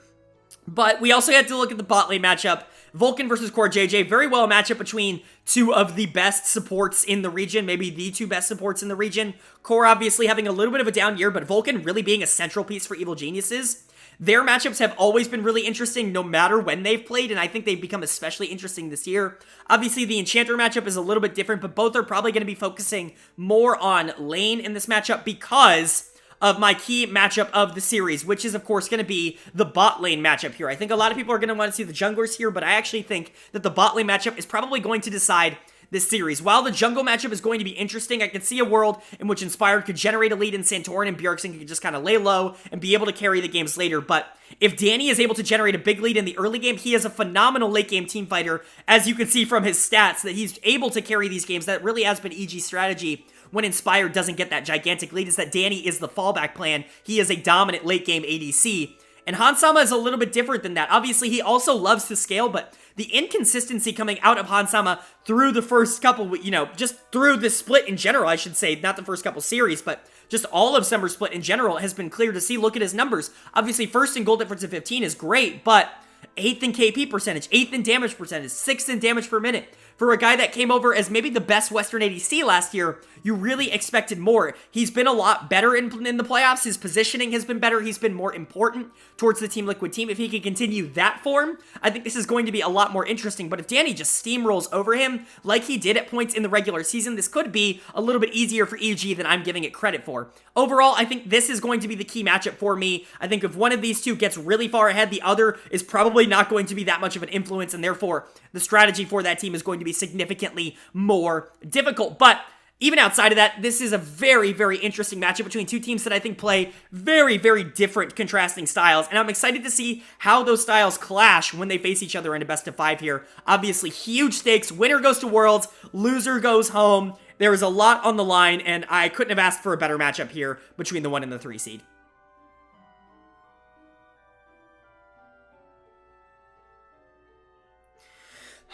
But we also had to look at the bot lane matchup. Vulcan versus Core JJ, very well a matchup between two of the best supports in the region, maybe the two best supports in the region. Core obviously having a little bit of a down year, but Vulcan really being a central piece for Evil Geniuses. Their matchups have always been really interesting no matter when they've played, and I think they've become especially interesting this year. Obviously, the Enchanter matchup is a little bit different, but both are probably going to be focusing more on lane in this matchup because of my key matchup of the series, which is, of course, going to be the bot lane matchup here. I think a lot of people are going to want to see the junglers here, but I actually think that the bot lane matchup is probably going to decide this series. While the jungle matchup is going to be interesting, I could see a world in which Inspired could generate a lead in Santorin and Bjergsen could just kind of lay low and be able to carry the games later. But if Danny is able to generate a big lead in the early game, he is a phenomenal late game team fighter, as you can see from his stats, that he's able to carry these games. That really has been EG's strategy when Inspired doesn't get that gigantic lead, is that Danny is the fallback plan. He is a dominant late game ADC. And Hansama is a little bit different than that. Obviously, he also loves to scale, but the inconsistency coming out of Hansama through the first couple, just through the split in general, I should say, not the first couple series, but just all of Summer Split in general has been clear to see. Look at his numbers. Obviously, first in gold difference of 15 is great, but 8th in KP percentage, 8th in damage percentage, 6th in damage per minute. For a guy that came over as maybe the best Western ADC last year, you really expected more. He's been a lot better in the playoffs. His positioning has been better. He's been more important towards the Team Liquid team. If he can continue that form, I think this is going to be a lot more interesting. But if Danny just steamrolls over him like he did at points in the regular season, this could be a little bit easier for EG than I'm giving it credit for. Overall, I think this is going to be the key matchup for me. I think if one of these two gets really far ahead, the other is probably not going to be that much of an influence, and therefore the strategy for that team is going to be significantly more difficult. But even outside of that, this is a very, very interesting matchup between two teams that I think play very, very different contrasting styles, and I'm excited to see how those styles clash when they face each other in a best of 5 here. Obviously, huge stakes. Winner goes to Worlds, loser goes home. There is a lot on the line, and I couldn't have asked for a better matchup here between the 1 and the 3 seed.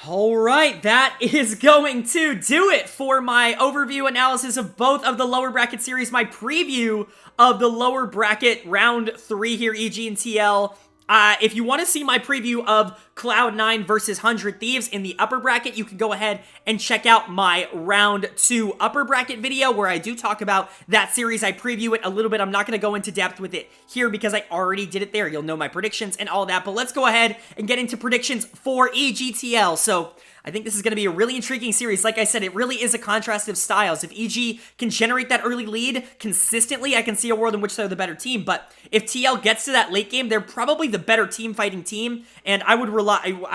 All right, that is going to do it for my overview analysis of both of the lower bracket series, my preview of the lower bracket round 3 here, EG and TL. If you want to see my preview of Cloud9 versus 100 Thieves in the upper bracket, you can go ahead and check out my round 2 upper bracket video where I do talk about that series. I preview it a little bit. I'm not going to go into depth with it here because I already did it there. You'll know my predictions and all that, but let's go ahead and get into predictions for EGTL. So I think this is going to be a really intriguing series. Like I said, it really is a contrast of styles. If EG can generate that early lead consistently, I can see a world in which they're the better team. But if TL gets to that late game, they're probably the better team fighting team, and I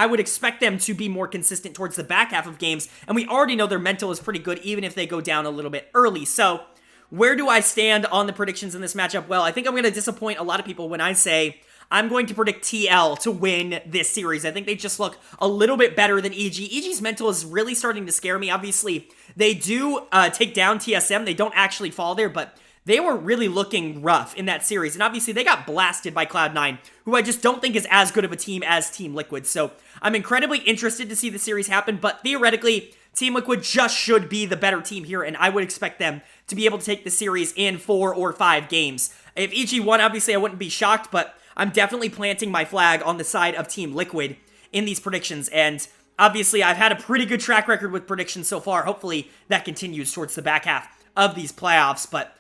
would expect them to be more consistent towards the back half of games. And we already know their mental is pretty good, even if they go down a little bit early. So where do I stand on the predictions in this matchup? Well, I think I'm going to disappoint a lot of people when I say I'm going to predict TL to win this series. I think they just look a little bit better than EG. EG's mental is really starting to scare me. Obviously, they do take down TSM. They don't actually fall there, but they were really looking rough in that series. And obviously, they got blasted by Cloud9, who I just don't think is as good of a team as Team Liquid. So I'm incredibly interested to see the series happen, but theoretically, Team Liquid just should be the better team here, and I would expect them to be able to take the series in 4 or 5 games. If EG won, obviously, I wouldn't be shocked, but I'm definitely planting my flag on the side of Team Liquid in these predictions, and obviously I've had a pretty good track record with predictions so far. Hopefully that continues towards the back half of these playoffs, but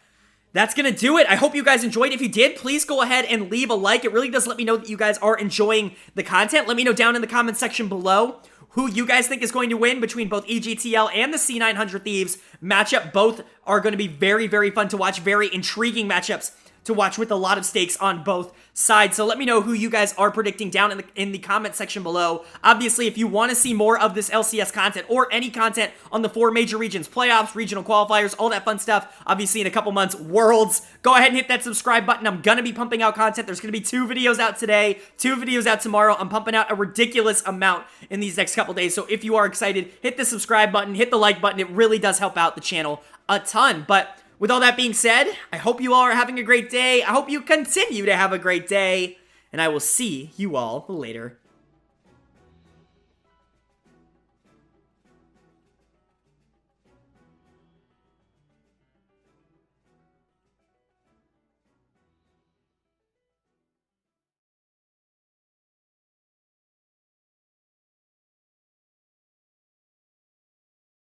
that's going to do it. I hope you guys enjoyed. If you did, please go ahead and leave a like. It really does let me know that you guys are enjoying the content. Let me know down in the comment section below who you guys think is going to win between both EGTL and the C900 Thieves matchup. Both are going to be very, very fun to watch, very intriguing matchups to watch with a lot of stakes on both sides. So let me know who you guys are predicting down in the comment section below. Obviously, if you want to see more of this LCS content or any content on the 4 major regions, playoffs, regional qualifiers, all that fun stuff, obviously in a couple months, Worlds, go ahead and hit that subscribe button. I'm going to be pumping out content. There's going to be 2 videos out today, 2 videos out tomorrow. I'm pumping out a ridiculous amount in these next couple days. So if you are excited, hit the subscribe button, hit the like button. It really does help out the channel a ton. But with all that being said, I hope you all are having a great day. I hope you continue to have a great day, and I will see you all later.